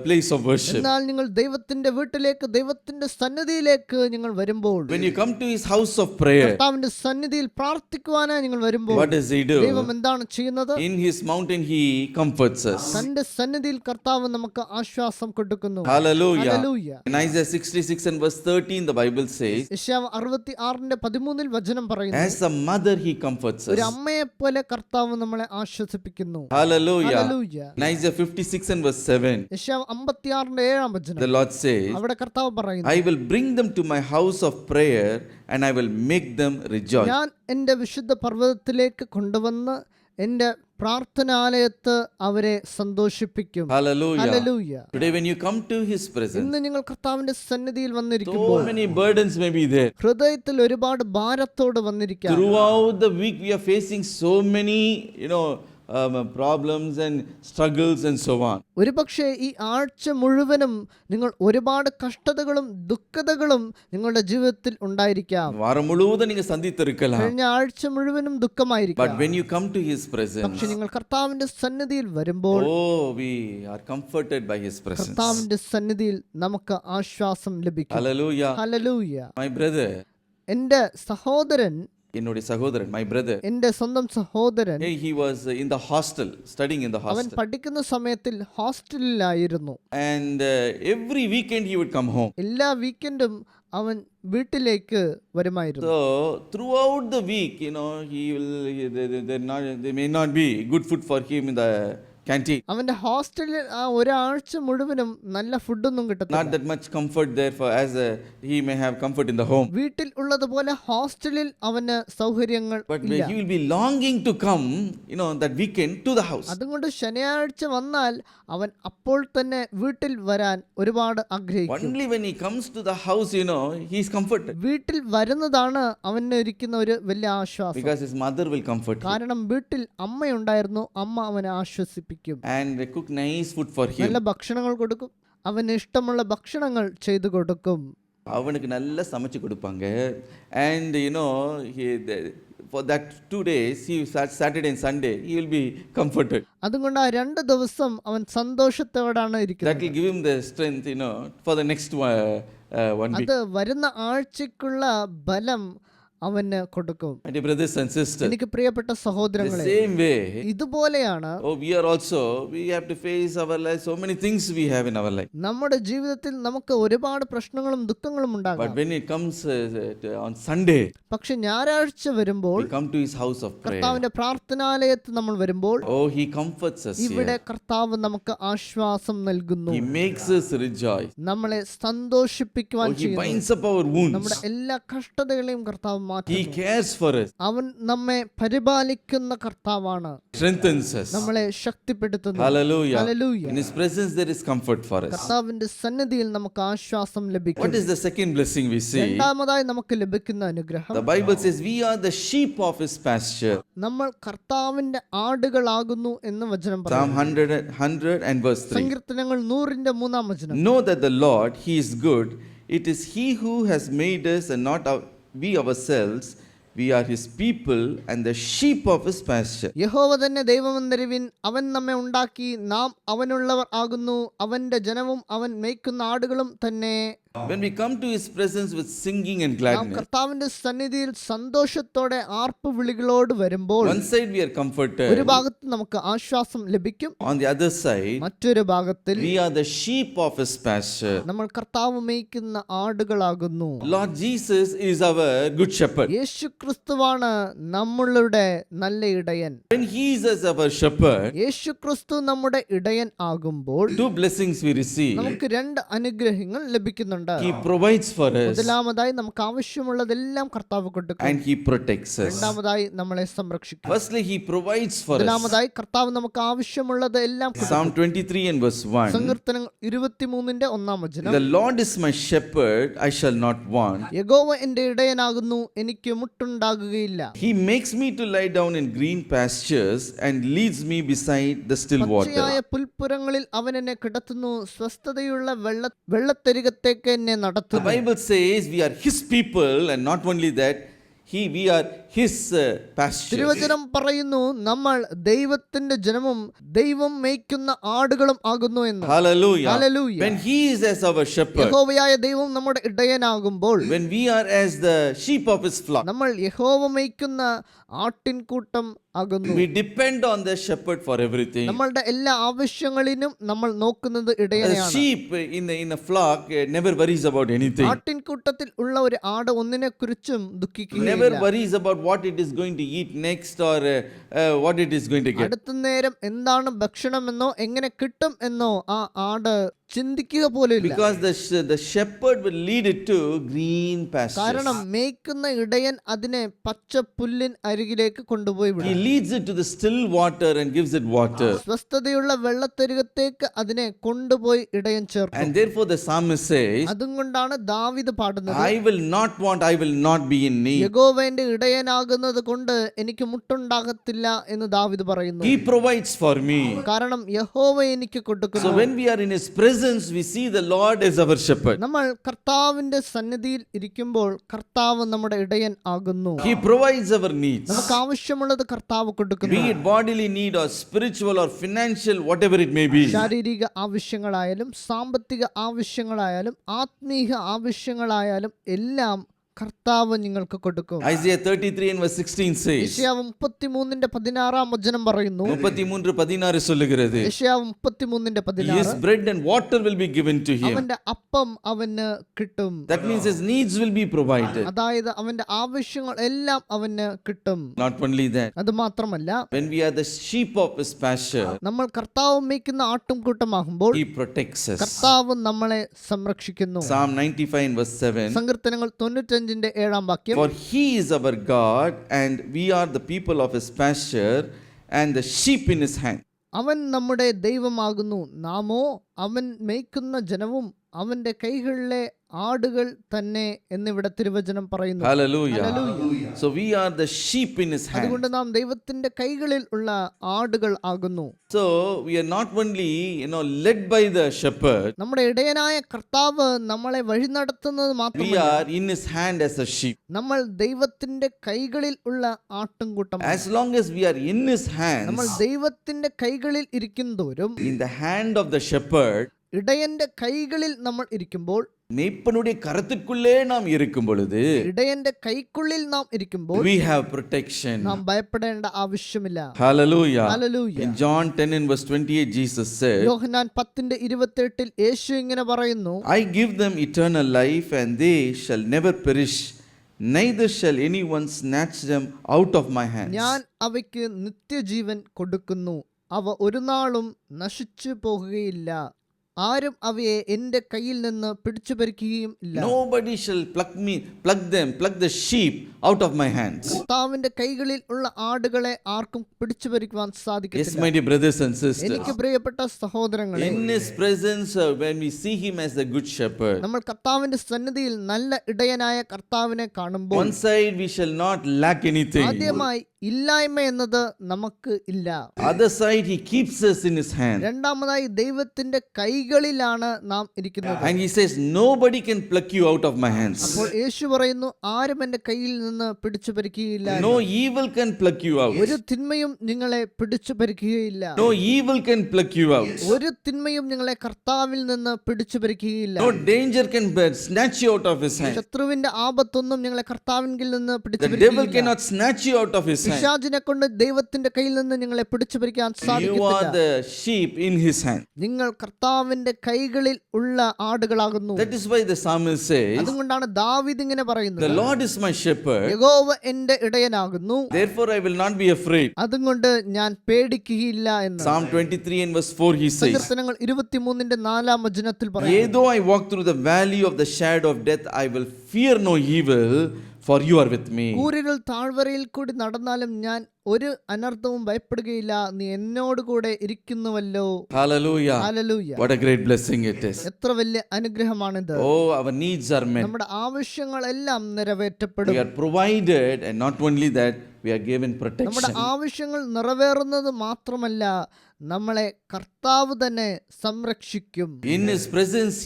place of worship, എന്നാൽ നിങ്ങൾ ദൈവത്തിന്റെ വീട്ടിലേക്ക് ദൈവത്തിന്റെ സന്നിധിയിലേക്ക് നിങ്ങൾ വരുമ്പോൾ, when you come to his house of prayer, കർത്താവിന്റെ സന്നിധിയിൽ പ്രാർത്ഥിക്കുവാനായി നിങ്ങൾ വരുമ്പോൾ what does he do? ദൈവം എന്താണ് ചെയ്യുന്നത്? In his mountain he comforts us. തന്റെ സന്നിധിയിൽ കർത്താവ് നമുക്ക് ആശ്വാസം കൊടുക്കുന്നു. Hallelujah. Hallelujah. In Isaiah 66 and verse 13, the Bible says, യെശയ്യാവ് 66:13 വചനം പറയുന്നു, as a mother he comforts ഒരു us. അമ്മയെ പോലെ കർത്താവ് നമ്മളെ ആശ്വസിപ്പിക്കുന്നു. Hallelujah. Hallelujah. In Isaiah 56 and verse 7, യെശയ്യാവ് 56:7 വചനം the Lord says, അവിടെ കർത്താവ് പറയുന്നു, I will bring them to my house of prayer and I will make them rejoice. ഞാൻ എൻ്റെ വിശുദ്ധ പർവ്വതത്തിലേക്ക് കൊണ്ടുവന്ന് എൻ്റെ പ്രാർത്ഥനാലയത്ത് അവരെ സന്തോഷിപ്പിക്കും. Hallelujah. Hallelujah. Today when you come to his presence, ഇന്ന് നിങ്ങൾ കർത്താവിന്റെ സന്നിധിയിൽ so വന്നിരിക്കുമ്പോൾ many burdens may be there. ഹൃദയത്തിൽ ഒരുപാട് ഭാരത്തോട് വന്നിരിക്കാം. Throughout the week we are facing so many, problems and struggles and so on. ഒരുപക്ഷെ ഈ ആഴ്ച മുഴുവനും നിങ്ങൾ ഒരുപാട് കഷ്ടതകളും ദുഃഖതകളും നിങ്ങളുടെ ജീവിതത്തിൽ ഉണ്ടായിരിക്കാം. വാരം മുഴുവൻ നിങ്ങൾ സന്ധിത്തിരിക്കലാം. കഴിഞ്ഞ ആഴ്ച മുഴുവനും But ദുഃഖമായിരിക്കാം. when you come to his presence, പക്ഷെ നിങ്ങൾ കർത്താവിന്റെ സന്നിധിയിൽ വരുമ്പോൾ oh, we are comforted by his presence. കർത്താവിന്റെ സന്നിധിയിൽ നമുക്ക് ആശ്വാസം ലഭിക്കും. Hallelujah. ഹല്ലേലൂയ. My brother, എൻ്റെ സഹോദരൻ, என்னுடைய சகோதரன், my brother, എൻ്റെ സ്വന്തം സഹോദരൻ, he was in the hostel, studying in the അവൻ hostel. പഠിക്കുന്ന സമയത്തിൽ ഹോസ്റ്റലിലായിരുന്നു. And every weekend he would come home. എല്ലാ വീക്കെൻഡും അവൻ വീട്ടിലേക്ക് വരുമായിരുന്നു. So throughout the week, there may not be good food for him in the canteen. അവന്റെ ഹോസ്റ്റലിൽ ആ ഒരാഴ്ച മുഴുവനും നല്ല ഫുഡൊന്നും Not കിട്ടത്തില്ല. that much comfort there for as he may have comfort in the home. വീട്ടിൽ ഉള്ളതുപോലെ ഹോസ്റ്റലിൽ അവന് സൗകര്യങ്ങൾ But ഇല്ല. he will be longing to come, that weekend to the house. അതുകൊണ്ട് ശനിയാഴ്ച വന്നാൽ അവൻ അപ്പോൾ തന്നെ വീട്ടിൽ വരാൻ ഒരുപാട് ആഗ്രഹിക്കും. Only when he comes to the house, he is comforted. വീട്ടിൽ വരുന്നതാണ് അവന് ഇരിക്കുന്ന ഒരു വലിയ ആശ്വാസം. Because his mother will comfort him. കാരണം വീട്ടിൽ അമ്മയുണ്ടായിരുന്നു, അമ്മ അവനെ ആശ്വസിപ്പിക്കും. And they cook nice food for him. നല്ല ഭക്ഷണങ്ങൾ കൊടുക്കും, അവന് ഇഷ്ടമുള്ള ഭക്ഷണങ്ങൾ ചെയ്തു കൊടുക്കും. அவனுக்கு நல்லா சமைச்சு கொடுப்பாங்க. And for that 2 days, Saturday and Sunday, he will be comforted. അതുകൊണ്ട് ആ 2 ദിവസം അവൻ സന്തോഷത്തോടാണ് That ഇരിക്കുന്നത്. will give him the strength, for the next one week. അത് വരുന്ന ആഴ്ചക്കുള്ള ബലം അവന് കൊടുക്കും. My dear brothers and sisters, എനിക്ക് പ്രിയപ്പെട്ട the സഹോദരങ്ങളെ, same way, ഇതുപോലെയാണ് we have to face our life, so many things we have in our life. നമ്മുടെ ജീവിതത്തിൽ നമുക്ക് ഒരുപാട് പ്രശ്നങ്ങളും ദുഃഖങ്ങളും But ഉണ്ടാകാം. when it comes on Sunday, പക്ഷെ ഞായറാഴ്ച വരുമ്പോൾ, we come to his house of prayer. കർത്താവിന്റെ പ്രാർത്ഥനാലയത്ത് നമ്മൾ വരുമ്പോൾ, Oh, he comforts us ഇവിടെ here. കർത്താവ് നമുക്ക് ആശ്വാസം നൽകുന്നു. He makes us rejoice. നമ്മളെ സന്തോഷിപ്പിക്കുവാൻ He ചെയ്യുന്നു. binds up our wounds. നമ്മുടെ എല്ലാ കഷ്ടതകളെയും കർത്താവ് He മാറ്റുന്നു. cares for us, അവൻ നമ്മെ പരിപാലിക്കുന്ന കർത്താവാണ്, strengthens us. നമ്മളെ ശക്തിപ്പെടുത്തുന്നു. Hallelujah. Hallelujah. In his presence there is comfort for us. കർത്താവിന്റെ സന്നിധിയിൽ നമുക്ക് ആശ്വാസം ലഭിക്കും. What is the second blessing we see? രണ്ടാമതായി നമുക്ക് ലഭിക്കുന്ന അനുഗ്രഹം, The Bible says we are the sheep of his pasture. നമ്മൾ കർത്താവിന്റെ ആടുകളാകുന്നു എന്ന് വചനം Psalm പറയുന്നു. 100 and verse 3. സങ്കീർത്തനങ്ങൾ 100:3 വചനം. Know that the Lord, he is good. It is he who has made us and not we ourselves. We are his people and the sheep of his pasture. യഹോവ തന്നെ ദൈവമെന്നറിവിൻ, അവൻ നമ്മെ ഉണ്ടാക്കി, നാം അവനുള്ളവർ ആകുന്നു, അവന്റെ ജനവും അവൻ മേയ്ക്കുന്ന ആടുകളും തന്നെ. When we come to His presence with singing and നാം gladness, കർത്താവിന്റെ സന്നിധിയിൽ സന്തോഷത്തോടെ ആർപ്പ് വിളികളോട് വരുമ്പോൾ one side we are comforted, ഒരു ഭാഗത്ത് നമുക്ക് ആശ്വാസം ലഭിക്കും, on the other side, മറ്റൊരു ഭാഗത്തിൽ we are the sheep of His pasture. നമ്മൾ കർത്താവ് മേയ്ക്കുന്ന ആടുകളാകുന്നു. Lord Jesus is our good shepherd. യേശു ക്രിസ്തുവാണ് നമ്മളുടെ നല്ല ഇടയൻ. When He is as our shepherd, യേശു ക്രിസ്തു നമ്മുടെ ഇടയൻ ആകുമ്പോൾ two blessings we receive. നമുക്ക് രണ്ട് അനുഗ്രഹങ്ങൾ ലഭിക്കുന്നുണ്ട്. He provides for us മുതലാമതായി നമുക്ക് ആവശ്യമുള്ളതെല്ലാം കർത്താവ് കൊടുക്കും. and He protects us. രണ്ടാമതായി നമ്മളെ സംരക്ഷിക്കും. Firstly, He provides for us. മുതലാമതായി കർത്താവ് നമുക്ക് ആവശ്യമുള്ളത് എല്ലാം കൊടുക്കും. Psalm 23 and verse 1. സങ്കീർത്തനം 23 ഒന്നാം വചനം. The Lord is my shepherd, I shall not want. യഹോവ എന്റെ ഇടയനാകുന്നു, എനിക്ക് മുട്ടുണ്ടാകുകയില്ല. He makes me to lie down in green pastures and leads me beside the still പച്ചയായ water. പുൽപ്പുറങ്ങളിൽ അവൻ എന്നെ കിടത്തുന്നു, സ്വസ്ഥതയുള്ള വെള്ളത്തരികത്തേക്ക് എന്നെ The നടത്തുന്നു. Bible says we are His people, and not only that, we are His pastures. തിരുവചനം പറയുന്നു നമ്മൾ ദൈവത്തിന്റെ ജനവും ദൈവം മേയ്ക്കുന്ന ആടുകളും ആകുന്നു എന്ന്. Hallelujah. Hallelujah. When He is as our shepherd, യഹോവയായ ദൈവം നമ്മുടെ ഇടയനാകുമ്പോൾ, when we are as the sheep of His flock, നമ്മൾ യഹോവ മേയ്ക്കുന്ന ആട്ടിൻകൂട്ടം ആകുന്നു. we depend on the shepherd for everything. നമ്മളുടെ എല്ലാ ആവശ്യങ്ങളിലും നമ്മൾ നോക്കുന്നത് A ഇടയനെയാണ്. sheep in a flock never worries about anything. ആട്ടിൻകൂട്ടത്തിൽ ഉള്ള ഒരു ആട് ഒന്നിനെ കുറിച്ചും Never ദുഃഖിക്കുകയില്ല. worries about what it is going to eat next or what it is going to get. അടുത്ത നേരം എന്താണ് ഭക്ഷണമെന്നോ എങ്ങനെ കിട്ടും എന്നോ ആ ആട് ചിന്തിക്കുക പോലുമില്ല. Because the shepherd will lead it to green pastures. കാരണം മേയ്ക്കുന്ന ഇടയൻ അതിനെ പച്ച പുല്ലിൻ അരികിലേക്ക് കൊണ്ടുപോയി He വിടും. leads it to the still water and gives it water. സ്വസ്ഥതയുള്ള വെള്ളത്തരികത്തേക്ക് അതിനെ കൊണ്ടുപോയി ഇടയൻ ചേർക്കും. And therefore the psalmist says, അതുകൊണ്ടാണ് ദാവീദ് പാടുന്നത്, I will not want, I will not be in need. യഹോവ എന്റെ ഇടയനാകുന്നത് കൊണ്ട് എനിക്ക് മുട്ടുണ്ടാകത്തില്ല എന്ന് ദാവീദ് പറയുന്നു. He provides for me. കാരണം യഹോവ എനിക്ക് So കൊടുക്കുന്നു. when we are in His presence, we see the Lord as our shepherd. നമ്മൾ കർത്താവിന്റെ സന്നിധിയിൽ ഇരിക്കുമ്പോൾ കർത്താവ് നമ്മുടെ ഇടയൻ ആകുന്നു. He provides our needs. നമുക്ക് ആവശ്യമുള്ളത് കർത്താവ് കൊടുക്കുന്നു. Be it bodily need or spiritual or financial, whatever it may be. ശാരീരിക ആവശ്യങ്ങളായാലും സാമ്പത്തിക ആവശ്യങ്ങളായാലും ആത്മീയ ആവശ്യങ്ങളായാലും എല്ലാം കർത്താവ് നിങ്ങൾക്ക് കൊടുക്കും. Isaiah 33 and verse 16 says, യെശയ്യാവ് 33:16 വചനം പറയുന്നു. 33:16 சொல்லுகிறது, യെശയ്യാവ് 33:16 His bread and water will be given to him. അവന്റെ അപ്പം അവന് കിട്ടും. That means his needs will be provided. അതായത് അവന്റെ ആവശ്യങ്ങൾ എല്ലാം അവന് കിട്ടും. Not only that, അത് മാത്രമല്ല, when we are the sheep of His pasture, നമ്മൾ കർത്താവ് മേയ്ക്കുന്ന ആട്ടും കൂട്ടമാകുമ്പോൾ He protects us. കർത്താവ് നമ്മളെ സംരക്ഷിക്കുന്നു. Psalm 95 and verse 7, സങ്കീർത്തനങ്ങൾ 95 7 വാക്യം. For He is our God, and we are the people of His pasture, and the sheep in His hand. അവൻ നമ്മുടെ ദൈവമാകുന്നു, നാമോ അവൻ മേയ്ക്കുന്ന ജനവും അവന്റെ കൈകളിലെ ആടുകൾ തന്നെ എന്നിവിടെ തിരുവചനം പറയുന്നു. Hallelujah. So we are the sheep in His hand. അതുകൊണ്ട് നാം ദൈവത്തിന്റെ കൈകളിൽ ഉള്ള ആടുകൾ ആകുന്നു. So we are not only led by the shepherd, നമ്മുടെ ഇടയനായ കർത്താവ് നമ്മളെ വഴി നടത്തുന്നത് we മാത്രമല്ല, are in His hand as a sheep. നമ്മൾ ദൈവത്തിന്റെ കൈകളിൽ ഉള്ള ആട്ടുംകൂട്ടം. As long as we are in His നമ്മൾ hands, ദൈവത്തിന്റെ കൈകളിൽ ഇരിക്കുന്തോറും, in the hand of the shepherd, ഇടയന്റെ കൈകളിൽ നമ്മൾ ഇരിക്കുമ്പോൾ, மேய்ப்பனுடைய கரத்துக்குள்ளே நாம் இருக்கும் பொழுது, ഇടയന്റെ കൈക്കുള്ളിൽ നാം ഇരിക്കുമ്പോൾ we have protection. നാം ഭയപ്പെടേണ്ട ആവശ്യമില്ല. Hallelujah. Hallelujah. In John 10 and verse 28, Jesus said, യോഹന്നാൻ 10:28 യേശു ഇങ്ങനെ പറയുന്നു, I give them eternal life, and they shall never perish, neither shall anyone snatch them out of my hands. ഞാൻ അവയ്ക്ക് നിത്യജീവൻ കൊടുക്കുന്നു, അവ ഒരു നാളും നശിച്ചു പോകുകയില്ല, ആരും അവയെ എന്റെ കയ്യിൽ നിന്ന് പിടിച്ചു പറിക്കുകയും ഇല്ല. Nobody shall pluck the sheep out of my hands. കർത്താവിന്റെ കൈകളിൽ ഉള്ള ആടുകളെ ആർക്കും പിടിച്ചു പറിക്കുവാൻ Yes, സാധിക്കില്ല. my dear brothers and sisters. എനിക്ക് പ്രിയപ്പെട്ട സഹോദരങ്ങളെ, In His presence, when we see Him as the good shepherd, നമ്മൾ കർത്താവിന്റെ സന്നിധിയിൽ നല്ല ഇടയനായ കർത്താവിനെ കാണുമ്പോൾ one side we shall not lack anything. ആദ്യമായി ഇല്ലായ്മ എന്നത് നമുക്ക് ഇല്ല. Other side, he keeps us in his hand. രണ്ടാമതായി ദൈവത്തിന്റെ കൈകളിലാണ് നാം ഇരിക്കുന്നത്. And he says, nobody can pluck you out of my hands. അപ്പോൾ യേശു പറയുന്നു, ആരും എന്റെ കയ്യിൽ നിന്ന് പിടിച്ചു പറിക്കുകയില്ല. No evil can pluck you out. ഒരു തിന്മയും നിങ്ങളെ പിടിച്ചു പറിക്കുകയില്ല. No evil can pluck you out. ഒരു തിന്മയും നിങ്ങളെ കർത്താവിൽ നിന്ന് പിടിച്ചു പറിക്കുകയില്ല. No danger can snatch you out of his hand. ശത്രുവിന്റെ ആപത്തൊന്നും നിങ്ങളെ കർത്താവിങ്കിൽ നിന്ന് പിടിച്ചു The devil cannot snatch you out of his hand. പിശാചിനെ കൊണ്ട് ദൈവത്തിന്റെ കയ്യിൽ നിന്ന് നിങ്ങളെ പിടിച്ചു പറിക്കാൻ You are സാധിക്കില്ല. the sheep in his hand. നിങ്ങൾ കർത്താവിന്റെ കൈകളിൽ ഉള്ള ആടുകളാകുന്നു. That is why the psalmist says, അതുകൊണ്ടാണ് ദാവീദ് ഇങ്ങനെ പറയുന്നത്, the Lord is my shepherd, യഹോവ എന്റെ ഇടയനാകുന്നു, therefore I will not be afraid. അതുകൊണ്ട് ഞാൻ പേടിക്കുകയില്ല എന്ന്. Psalm 23 and verse 4 he says, സങ്കീർത്തനങ്ങൾ 23:4 പറയുന്നു, yea, though I walk through the valley of the shadow of death, I will fear no evil, for you are with me. കൂരിരുൾ താഴ്വരയിൽ കൂടി നടന്നാലും ഞാൻ ഒരു അനർത്ഥവും ഭയപ്പെടുകയില്ല, നീ എന്നോട് കൂടെ ഇരിക്കുന്നുവല്ലോ. Hallelujah. Hallelujah. What a great blessing it is. എത്ര വലിയ അനുഗ്രഹമാണിത്. Oh, our needs are met. നമ്മുടെ ആവശ്യങ്ങളെല്ലാം നിറവേറ്റപ്പെടും. We are provided, and not only that, we are given നമ്മുടെ protection. ആവശ്യങ്ങൾ നിറവേറുന്നത് മാത്രമല്ല, നമ്മളെ കർത്താവ് തന്നെ സംരക്ഷിക്കും. In his presence,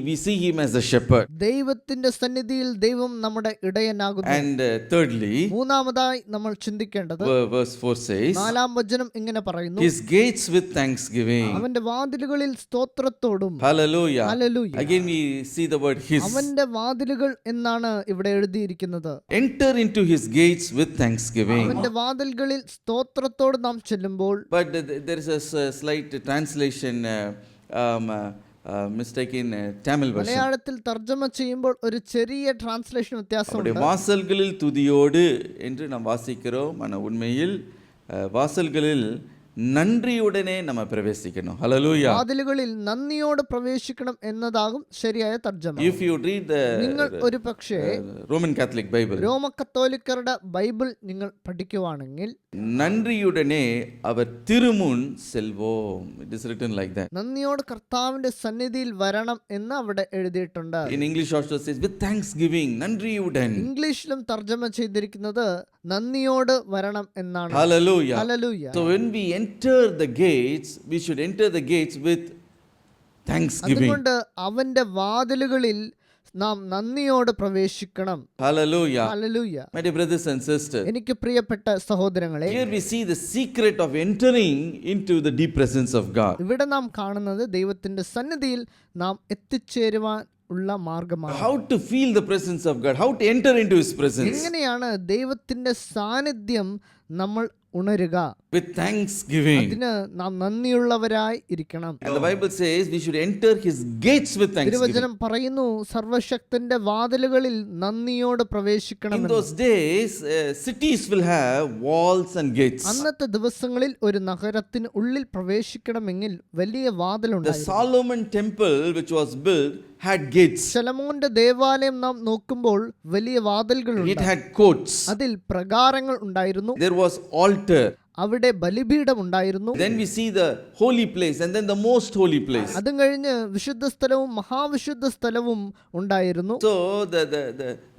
we see him as a shepherd. ദൈവത്തിന്റെ സന്നിധിയിൽ ദൈവം നമ്മുടെ ഇടയനാകുന്നു. And thirdly, മൂന്നാമതായി നമ്മൾ ചിന്തിക്കേണ്ടത്, verse 4 says, 4-ാം വചനം ഇങ്ങനെ പറയുന്നു, his gates with thanksgiving. അവന്റെ വാതിലുകളിൽ സ്തോത്രത്തോടും. Hallelujah. Hallelujah. Again we see the word his. അവന്റെ വാതിലുകൾ എന്നാണ് ഇവിടെ എഴുതിയിരിക്കുന്നത്. Enter into his gates with thanksgiving. അവന്റെ വാതിലുകളിൽ സ്തോത്രത്തോട് നാം ചെല്ലുമ്പോൾ, But there is a slight translation mistake in Tamil version. മലയാളത്തിൽ തർജ്ജമ ചെയ്യുമ്പോൾ ഒരു ചെറിയ ട്രാൻസ്ലേഷൻ വ്യത്യാസമുണ്ട്. வாசல்களில் துதியோடு என்று நாம் வாசிக்கிறோம். ஆனா உண்மையில் வாசல்களில் നന്ദിയുടനെ നമ്മ പ്രവേശിക്കണം. ഹല്ലേലൂയ. വാതിലുകളിൽ നന്ദിയോട് പ്രവേശിക്കണം എന്നതാകും ശരിയായ തർജ്ജമ. If you read the നിങ്ങൾ ഒരു പക്ഷേ Roman Catholic Bible, റോമ കത്തോലിക്കരുടെ ബൈബിൾ നിങ്ങൾ പഠിക്കുവാണെങ്കിൽ, നന്ദിയുടനെ അവർ തിരുമുൻ സെൽവോം. It is written like that. നന്ദിയോട് കർത്താവിന്റെ സന്നിധിയിൽ വരണം എന്ന് അവിടെ എഴുതിയിട്ടുണ്ട്. In English also says with thanksgiving, നന്ദിയുടൻ. ഇംഗ്ലീഷിലും തർജ്ജമ ചെയ്തിരിക്കുന്നത് നന്ദിയോട് വരണം എന്നാണ്. Hallelujah. Hallelujah. So when we enter the gates, we should enter the gates with thanksgiving. അതുകൊണ്ട് അവന്റെ വാതിലുകളിൽ നാം നന്ദിയോട് പ്രവേശിക്കണം. Hallelujah. Hallelujah. My dear brothers and sisters, എനിക്ക് പ്രിയപ്പെട്ട സഹോദരങ്ങളെ, here we see the secret of entering into the deep presence of God. ഇവിടെ നാം കാണുന്നത് ദൈവത്തിന്റെ സന്നിധിയിൽ നാം എത്തിച്ചേരുവാൻ ഉള്ള മാർഗമാണ്. How to feel the presence of God, how to enter into his presence. എങ്ങനെയാണ് ദൈവത്തിന്റെ സാന്നിധ്യം നമ്മൾ ഉണരുക? With thanksgiving. അതിന് നാം നന്ദിയുള്ളവരായി ഇരിക്കണം. And the Bible says we should enter his gates with thanksgiving. തിരുവചനം പറയുന്നു, സർവശക്തന്റെ വാതിലുകളിൽ നന്ദിയോട് പ്രവേശിക്കണം. In those days, cities will have walls and gates. അന്നത്തെ ദിവസങ്ങളിൽ ഒരു നഗരത്തിന് ഉള്ളിൽ പ്രവേശിക്കണമെങ്കിൽ വലിയ The വാതിലുണ്ടായിരുന്നു. Solomon temple which was built had gates. ശലോമോന്റെ ദേവാലയം നാം നോക്കുമ്പോൾ വലിയ വാതിലുകളുണ്ട്. It had courts. അതിൽ പ്രകാരങ്ങൾ ഉണ്ടായിരുന്നു. There was altar. അവിടെ ബലിപീഠം ഉണ്ടായിരുന്നു. Then we see the holy place and then the most holy place. അതും കഴിഞ്ഞ് വിശുദ്ധ സ്ഥലവും മഹാവിശുദ്ധ സ്ഥലവും ഉണ്ടായിരുന്നു. So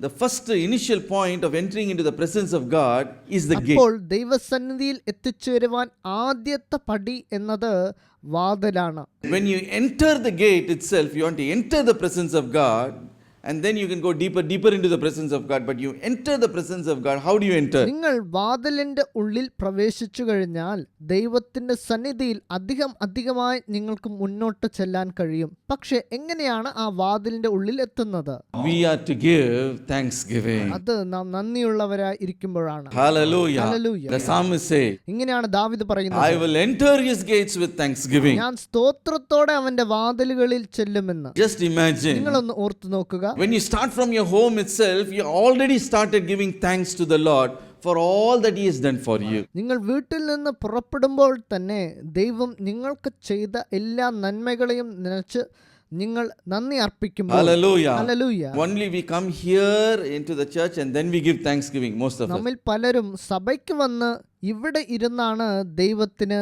the first initial point of entering into the presence of God is the gate. അപ്പോൾ ദൈവസന്നിധിയിൽ എത്തിച്ചേരുവാൻ ആദ്യത്തെ പടി എന്നത് വാതിലാണ്. When you enter the gate itself, you want to enter the presence of God, and then you can go deeper into the presence of God. But you enter the presence of God, how do you enter? നിങ്ങൾ വാതിലിന്റെ ഉള്ളിൽ പ്രവേശിച്ചു കഴിഞ്ഞാൽ ദൈവത്തിന്റെ സന്നിധിയിൽ അധികമായി നിങ്ങൾക്ക് മുന്നോട്ട് ചെല്ലാൻ കഴിയും. പക്ഷെ എങ്ങനെയാണ് ആ വാതിലിന്റെ ഉള്ളിൽ എത്തുന്നത്? We are to give thanksgiving. അത് നാം നന്ദിയുള്ളവരായി ഇരിക്കുമ്പോഴാണ്. Hallelujah. Hallelujah. The psalmist say, ഇങ്ങനെയാണ് ദാവീദ് പറയുന്നത്, I will enter his gates with thanksgiving. ഞാൻ സ്തോത്രത്തോടെ അവന്റെ വാതിലുകളിൽ ചെല്ലുമെന്ന്. Just imagine, നിങ്ങളൊന്ന് ഓർത്തു നോക്കുക. when you start from your home itself, you already started giving thanks to the Lord for all that he has done for you. നിങ്ങൾ വീട്ടിൽ നിന്ന് പുറപ്പെടുമ്പോൾ തന്നെ ദൈവം നിങ്ങൾക്ക് ചെയ്ത എല്ലാ നന്മകളെയും നിനച്ച് നിങ്ങൾ നന്ദി അർപ്പിക്കുമ്പോൾ, Hallelujah. Hallelujah. Only we come here into the church and then we give thanksgiving, most of us. നമ്മിൽ പലരും സഭയ്ക്ക് വന്ന് ഇവിടെ ഇരുന്നാണ് ദൈവത്തിന്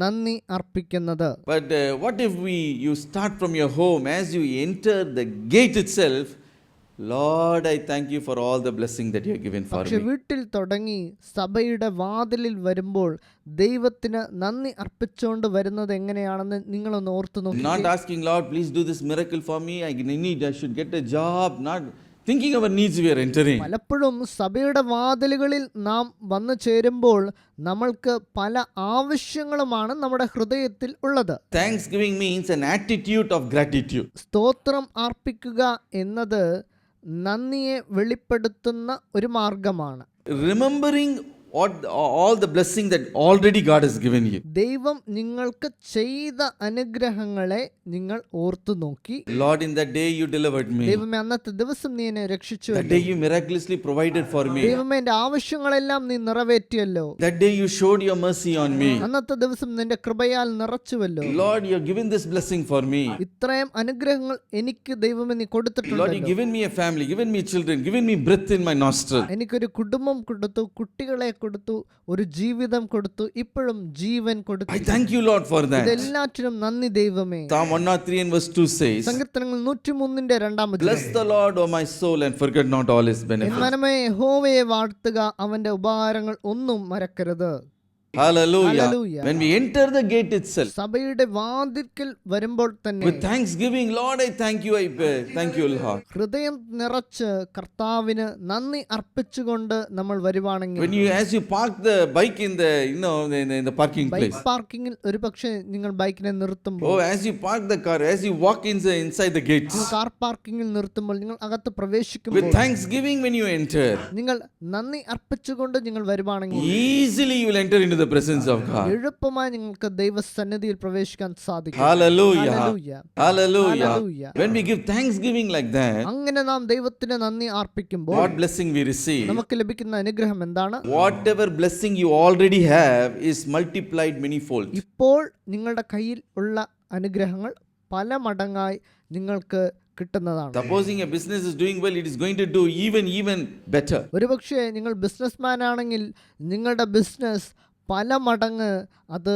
നന്ദി അർപ്പിക്കുന്നത്. But what if you start from your home, as you enter the gate itself, Lord, I thank you for all the blessing that you have given for പക്ഷെ me. വീട്ടിൽ തുടങ്ങി സഭയുടെ വാതിലിൽ വരുമ്പോൾ ദൈവത്തിന് നന്ദി അർപ്പിച്ചുകൊണ്ട് വരുന്നത് എങ്ങനെയാണെന്ന് നിങ്ങളൊന്ന് ഓർത്തു നോക്കി. Not asking, Lord, please do this miracle for me. I should get a job. Not thinking our needs we are entering. പലപ്പോഴും സഭയുടെ വാതിലുകളിൽ നാം വന്നു ചേരുമ്പോൾ നമ്മൾക്ക് പല ആവശ്യങ്ങളുമാണ് നമ്മുടെ ഹൃദയത്തിൽ ഉള്ളത്. Thanksgiving means an attitude of gratitude. സ്തോത്രം അർപ്പിക്കുക എന്നത് നന്ദിയെ വെളിപ്പെടുത്തുന്ന ഒരു മാർഗമാണ്. Remembering all the blessing that already God has given you. ദൈവം നിങ്ങൾക്ക് ചെയ്ത അനുഗ്രഹങ്ങളെ നിങ്ങൾ ഓർത്തു നോക്കി. Lord, in that day you delivered me. ദൈവമേ, അന്നത്തെ ദിവസം നീ എന്നെ രക്ഷിച്ചു. That day you miraculously provided for me. ദൈവമേ, എന്റെ ആവശ്യങ്ങളെല്ലാം നീ നിറവേറ്റിയല്ലോ. That day you showed your mercy on me. അന്നത്തെ ദിവസം നിന്റെ കൃപയാൽ നിറച്ചുവല്ലോ. Lord, you have given this blessing for me. ഇത്രയും അനുഗ്രഹങ്ങൾ എനിക്ക് ദൈവമേ നീ Lord, you കൊടുത്തിട്ടുണ്ടല്ലോ. given me a family, given me children, given me breath in my nostril. എനിക്കൊരു കുടുംബം കൊടുത്തു, കുട്ടികളെ കൊടുത്തു, ഒരു ജീവിതം കൊടുത്തു, ഇപ്പോഴും ജീവൻ കൊടുത്തു. I thank you, Lord, for that. ഇതെല്ലാറ്റിനും നന്ദി ദൈവമേ. Psalm 103 and verse 2 says, സങ്കീർത്തനങ്ങൾ 103:2 Bless the Lord, O my soul, and forget not all his benefits. മനമേ യഹോവയെ വാഴ്ത്തുക, അവന്റെ ഉപകാരങ്ങൾ ഒന്നും മറക്കരുത്. Hallelujah. Hallelujah. When we enter the gate itself, സഭയുടെ വാതിൽക്കൽ വരുമ്പോൾ തന്നെ with thanksgiving, Lord, I thank you, thank you, Lord. ഹൃദയം നിറച്ച് കർത്താവിന് നന്ദി അർപ്പിച്ചുകൊണ്ട് നമ്മൾ വരുവാണെങ്കിൽ, When you, as you park the bike in the, in the parking place. Bike പാർക്കിങ്ങിൽ ഒരു പക്ഷേ നിങ്ങൾ ബൈക്കിനെ നിർത്തുമ്പോൾ, Oh, as you park the car, as you walk inside the gates. Car പാർക്കിങ്ങിൽ നിർത്തുമ്പോൾ, നിങ്ങൾ അകത്ത് With പ്രവേശിക്കുമ്പോൾ thanksgiving, when you enter, നിങ്ങൾ നന്ദി അർപ്പിച്ചുകൊണ്ട് നിങ്ങൾ വരുവാണെങ്കിൽ easily you will enter into the presence of God. എളുപ്പമായി നിങ്ങൾക്ക് ദൈവസന്നിധിയിൽ പ്രവേശിക്കാൻ സാധിക്കും. Hallelujah. Hallelujah. Hallelujah. Hallelujah. When we give thanksgiving like that, അങ്ങനെ നാം ദൈവത്തിന് നന്ദി അർപ്പിക്കുമ്പോൾ what blessing we receive? നമുക്ക് ലഭിക്കുന്ന അനുഗ്രഹം എന്താണ്? Whatever blessing you already have is multiplied manyfold. ഇപ്പോൾ നിങ്ങളുടെ കയ്യിൽ ഉള്ള അനുഗ്രഹങ്ങൾ പല മടങ്ങായി നിങ്ങൾക്ക് കിട്ടുന്നതാണ്. Supposing a business is doing well, it is going to do even better. ഒരുപക്ഷെ നിങ്ങൾ ബിസിനസ്മാൻ ആണെങ്കിൽ നിങ്ങളുടെ ബിസിനസ് പല മടങ്ങ് അത്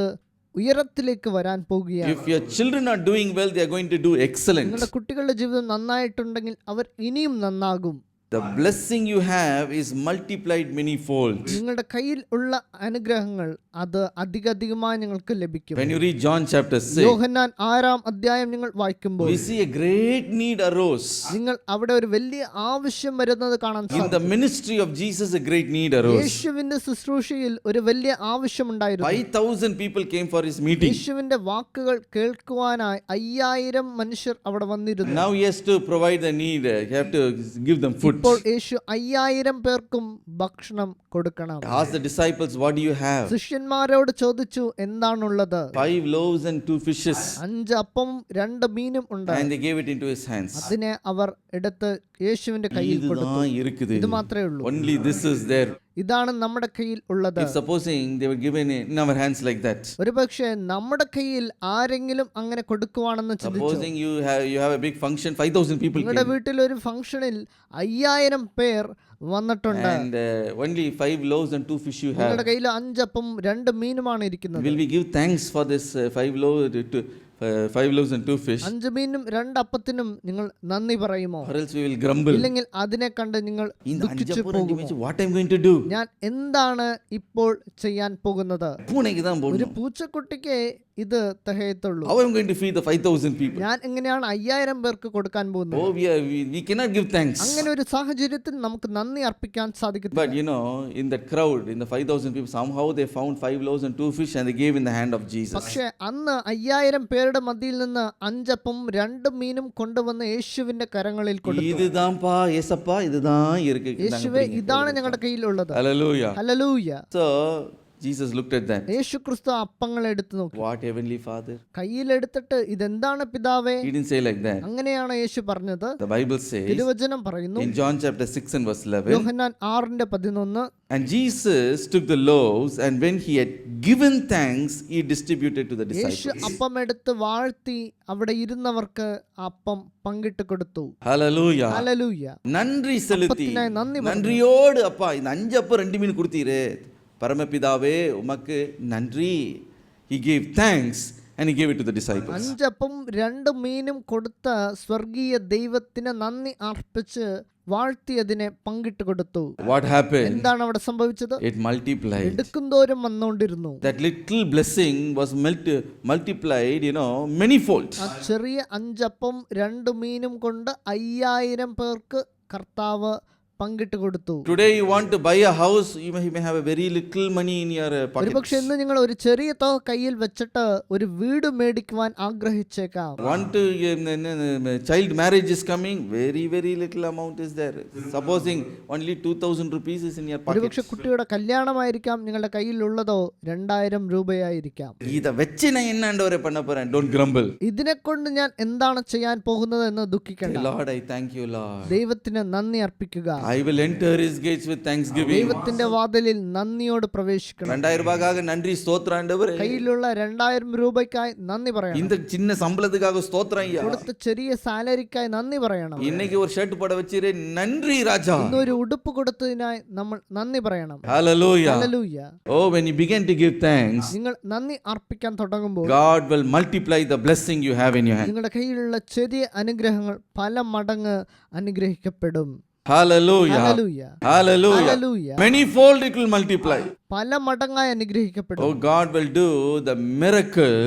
ഉയരത്തിലേക്ക് വരാൻ പോകുകയാണ്. If your children are doing well, they are going to do excellent. നിങ്ങളുടെ കുട്ടികളുടെ ജീവിതം നന്നായിട്ടുണ്ടെങ്കിൽ അവർ ഇനിയും നന്നാകും. The blessing you have is multiplied manyfold. നിങ്ങളുടെ കയ്യിൽ ഉള്ള അനുഗ്രഹങ്ങൾ അത് അധികമായി നിങ്ങൾക്ക് ലഭിക്കും. When you read John chapter 6, യോഹന്നാൻ 6-ാം അധ്യായം നിങ്ങൾ വായിക്കുമ്പോൾ we see a great need arose. നിങ്ങൾ അവിടെ ഒരു വലിയ ആവശ്യം വരുന്നത് കാണാൻ In the സാധിക്കും. ministry of Jesus, a great need arose. യേശുവിന്റെ ശുശ്രൂഷയിൽ ഒരു വലിയ ആവശ്യമുണ്ടായിരുന്നു. 5,000 people came for his meeting. യേശുവിന്റെ വാക്കുകൾ കേൾക്കുവാനായി 5000 മനുഷ്യർ അവിടെ വന്നിരുന്നു. Now he has to provide the need. He have to give them food. ഇപ്പോൾ യേശു 5000 പേർക്കും ഭക്ഷണം കൊടുക്കണം. Ask the disciples, what do you have? ശിഷ്യന്മാരോട് ചോദിച്ചു, എന്താണുള്ളത്? 5 loaves and 2 fishes. 5 അപ്പവും 2 മീനും ഉണ്ട്. And they gave it into his hands. അതിനെ അവർ എടുത്ത് യേശുവിന്റെ കയ്യിൽ കൊടുത്തു. ഇത് മാത്രമേ ഉള്ളൂ. Only this is there. ഇതാണ് നമ്മുടെ കയ്യിൽ ഉള്ളത്. If supposing they were given in our hands like that. ഒരുപക്ഷെ നമ്മുടെ കയ്യിൽ ആരെങ്കിലും അങ്ങനെ കൊടുക്കുവാണെന്ന് ചിന്തിച്ചു. Supposing you have a big function, 5,000 people നിങ്ങളുടെ came. വീട്ടിൽ ഒരു ഫംഗ്ഷനിൽ 5000 പേർ വന്നിട്ടുണ്ട്. And only 5 loaves and 2 fish you have. നിങ്ങളുടെ കയ്യിൽ 5 അപ്പവും 2 മീനുമാണ് ഇരിക്കുന്നത്. Will we give thanks for this 5 loaves and 2 fish? 5 മീനും 2 അപ്പത്തിനും നിങ്ങൾ നന്ദി പറയുമോ? Or else we will grumble. ഇല്ലെങ്കിൽ അതിനെ കണ്ട് നിങ്ങൾ In the ദുഃഖിച്ചു Anjapur പോകുമോ? and what I'm going to do? ഞാൻ എന്താണ് ഇപ്പോൾ ചെയ്യാൻ പോകുന്നത്? പൂനെക്ക് தான் ഒരു போடணும். പൂച്ചക്കുട്ടിക്ക് ഇത് തികയത്തുള്ളൂ. How am I going to feed the 5,000 people? ഞാൻ എങ്ങനെയാണ് 5000 പേർക്ക് കൊടുക്കാൻ പോകുന്നത്? Oh, we cannot give thanks. അങ്ങനെ ഒരു സാഹചര്യത്തിൽ നമുക്ക് നന്ദി അർപ്പിക്കാൻ സാധിക്കത്തില്ല. But in that crowd, in the 5,000 people, somehow they found 5 loaves and 2 fish and they gave in the hand of Jesus. പക്ഷേ അന്ന് 5000 പേരുടെ മധ്യയിൽ നിന്ന് 5 അപ്പവും 2 മീനും കൊണ്ടുവന്ന് യേശുവിന്റെ കരങ്ങളിൽ കൊടുത്തു. இதுதான்ப்பா ஏசப்பா இதுதான் இருக்கு. യേശുവേ, ഇതാണ് ഞങ്ങളുടെ കയ്യിലുള്ളത്. Hallelujah. Hallelujah. So Jesus looked at that. യേശു ക്രിസ്തു അപ്പങ്ങൾ എടുത്തു നോക്കി. What heavenly Father? കയ്യിലെടുത്തിട്ട് ഇതെന്താണ് പിതാവേ? He didn't say like that. അങ്ങനെയാണ് യേശു പറഞ്ഞത്. The Bible says തിരുവചനം പറയുന്നു, in John chapter 6 and verse 11, Yohannan 6:11, and Jesus took the loaves and when he had given thanks, he distributed to the Yeshu disciples. അപ്പം എടുത്ത് വാഴ്ത്തി അവിടെ ഇരുന്നവർക്ക് അപ്പം പങ്കിട്ട് കൊടുത്തു. Hallelujah. ഹല്ലേലൂയ. நன்றி செலுத்தி அப்பத்தினாய் நன்றி പറഞ്ഞു. நன்றியோடு அப்பா இந்த 5 அப்பம் 2 மீன் கொடுத்தீரே பரமபிதாவே உமக்கு நன்றி. He gave thanks and he gave it to the disciples. 5 അപ്പവും 2 മീനും കൊടുത്ത സ്വർഗീയ ദൈവത്തിന് നന്ദി അർപ്പിച്ച് വാഴ്ത്തിയതിനെ പങ്കിട്ട് കൊടുത്തു. What happened? എന്താണ് അവിടെ സംഭവിച്ചത്? It multiplied. എടുക്കുന്തോറും വന്നുകൊണ്ടിരുന്നു. That little blessing was multiplied, manyfold. ആ ചെറിയ 5 അപ്പവും 2 മീനും കൊണ്ട് 5000 പേർക്ക് കർത്താവ് പങ്കിട്ട് കൊടുത്തു. Today you want to buy a house, you may have a very little money in your pocket. ഒരുപക്ഷെ ഇന്ന് നിങ്ങൾ ഒരു ചെറിയ തുക കയ്യിൽ വെച്ചിട്ട് ഒരു വീട് മേടിക്കുവാൻ ആഗ്രഹിച്ചേക്കാം. Want to child marriage is coming, very little amount is there. Supposing only 2000 rupees is in your pocket. ഒരുപക്ഷെ കുട്ടിയുടെ കല്യാണമായിരിക്കാം, നിങ്ങളുടെ കയ്യിലുള്ളതോ 2000 രൂപയായിരിക്കാം. ഇത വെച്ച് ഞാൻ എന്നാണ്ടവരെ പണ്ണ പോறேன், don't grumble. ഇതിനെ കൊണ്ട് ഞാൻ എന്താണ് ചെയ്യാൻ പോകുന്നത് എന്ന് ദുഃഖിക്കണ്ട. Lord, I thank you, Lord. ദൈവത്തിന് നന്ദി അർപ്പിക്കുക. I will enter his gates with thanksgiving. ദൈവത്തിന്റെ വാതിലിൽ നന്ദിയോട് പ്രവേശിക്കണം. 2000 രൂപക്കാக നന്ദി സ്തോത്രം ആண்டവരേ. കയ്യിലുള്ള 2000 രൂപയ്ക്കായി നന്ദി പറയണം. இந்த சின்ன சம்பளத்துக்காக ஸ்தோத்திரம் ஐயா. കൊടുത്ത ചെറിയ സാലറിക്കായി നന്ദി പറയണം. இன்னைக்கு ஒரு ஷர்ட் போட வச்சிரே, நன்றி ராஜா. ഇന്നൊരു ഉടുപ്പ് കൊടുത്തതിനായി നമ്മൾ നന്ദി പറയണം. Hallelujah. Hallelujah. Oh, when you begin to give thanks, നിങ്ങൾ നന്ദി അർപ്പിക്കാൻ തുടങ്ങുമ്പോൾ God will multiply the blessing you have in your hand. നിങ്ങളുടെ കയ്യിലുള്ള ചെറിയ അനുഗ്രഹങ്ങൾ പല മടങ്ങ് അനുഗ്രഹിക്കപ്പെടും. Hallelujah. Hallelujah. Hallelujah. Hallelujah. Manyfold it will multiply. പല മടങ്ങായി അനുഗ്രഹിക്കപ്പെടും. Oh, God will do the miracle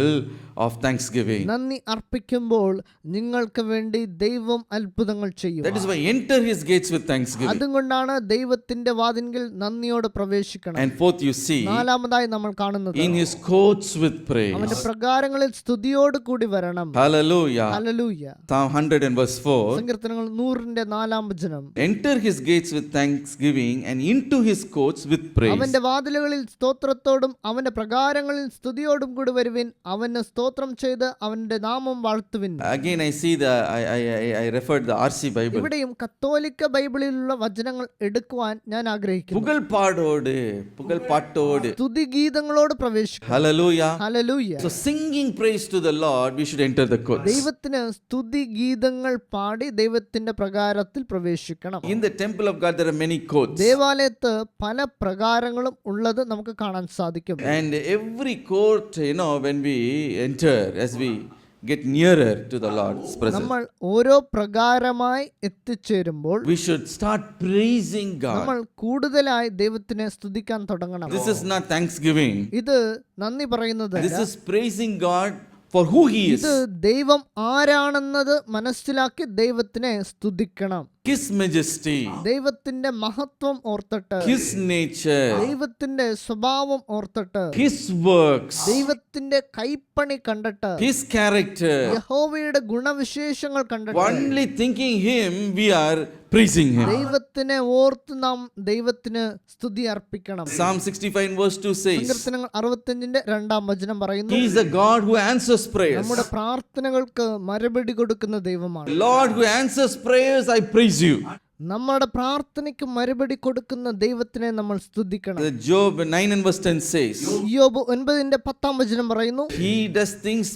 of thanksgiving. നന്ദി അർപ്പിക്കുമ്പോൾ നിങ്ങൾക്ക് വേണ്ടി ദൈവം അത്ഭുതങ്ങൾ ചെയ്യും. That is why enter his gates with thanksgiving. അതുകൊണ്ടാണ് ദൈവത്തിന്റെ വാതിൽക്കൽ നന്ദിയോട് പ്രവേശിക്കണം. And fourth you see, നാലാമതായി നമ്മൾ കാണുന്നത് in his courts with praise. അവന്റെ പ്രകാരങ്ങളിൽ സ്തുതിയോട് കൂടി വരണം. Hallelujah. Hallelujah. Psalm 100 and verse 4. സങ്കീർത്തനങ്ങൾ 100ന്റെ 4-ാം വചനം. Enter his gates with thanksgiving and into his courts with praise. അവന്റെ വാതിലുകളിൽ സ്തോത്രത്തോടും അവന്റെ പ്രകാരങ്ങളിൽ സ്തുതിയോടും കൂടി വരുവിൻ. അവന് സ്തോത്രം ചെയ്ത് അവന്റെ നാമം വാഴ്ത്തുവിൻ. Again I see I referred the RC Bible. ഇവിടെയും കത്തോലിക്ക ബൈബിളിലുള്ള വചനങ്ങൾ എടുക്കുവാൻ ഞാൻ ആഗ്രഹിക്കുന്നു. പുകഴ് പാട്ടോട് സ്തുതിഗീതങ്ങളോട് പ്രവേശിക്കും. Hallelujah. Hallelujah. So singing praise to the Lord, we should enter the courts. ദൈവത്തിന് സ്തുതിഗീതങ്ങൾ പാടി ദൈവത്തിന്റെ പ്രകാരത്തിൽ പ്രവേശിക്കണം. In the temple of God there are many courts. ദേവാലയത്ത് പല പ്രകാരങ്ങളും ഉള്ളത് നമുക്ക് കാണാൻ സാധിക്കും. And every court, when we enter, as we get nearer to the Lord's presence, നമ്മൾ ഓരോ പ്രകാരമായി എത്തിച്ചേരുമ്പോൾ we should start praising God. നമ്മൾ കൂടുതലായി ദൈവത്തിനെ സ്തുതിക്കാൻ തുടങ്ങണം. This is not thanksgiving. ഇത് നന്ദി പറയുന്നത്, This is praising God for who he is. ഇത് ദൈവം ആരാണെന്നത് മനസ്സിലാക്കി ദൈവത്തിനെ സ്തുതിക്കണം. His majesty, ദൈവത്തിന്റെ മഹത്വം ഓർത്തിട്ട്, his nature, ദൈവത്തിന്റെ സ്വഭാവം ഓർത്തിട്ട്, his works, ദൈവത്തിന്റെ കൈപ്പണി കണ്ടിട്ട്, his character. യഹോവയുടെ ഗുണവിശേഷങ്ങൾ കണ്ടിട്ട്, Only thinking him, we are praising him. ദൈവത്തിനെ ഓർത്ത് നാം ദൈവത്തിന് സ്തുതി അർപ്പിക്കണം. Psalm 65 verse 2 says, സങ്കീർത്തനങ്ങൾ 65-ന്റെ 2-ാം വചനം പറയുന്നു, he is a God who answers prayers. നമ്മുടെ പ്രാർത്ഥനകൾക്ക് മറുപടി കൊടുക്കുന്ന ദൈവമാണ്. Lord who answers prayers, I praise you. നമ്മുടെ പ്രാർത്ഥനയ്ക്ക് മറുപടി കൊടുക്കുന്ന ദൈവത്തിനെ നമ്മൾ സ്തുതിക്കണം. Job 9 and verse 10 says, യോബ് 9-ന്റെ 10-ാം വചനം പറയുന്നു, he does things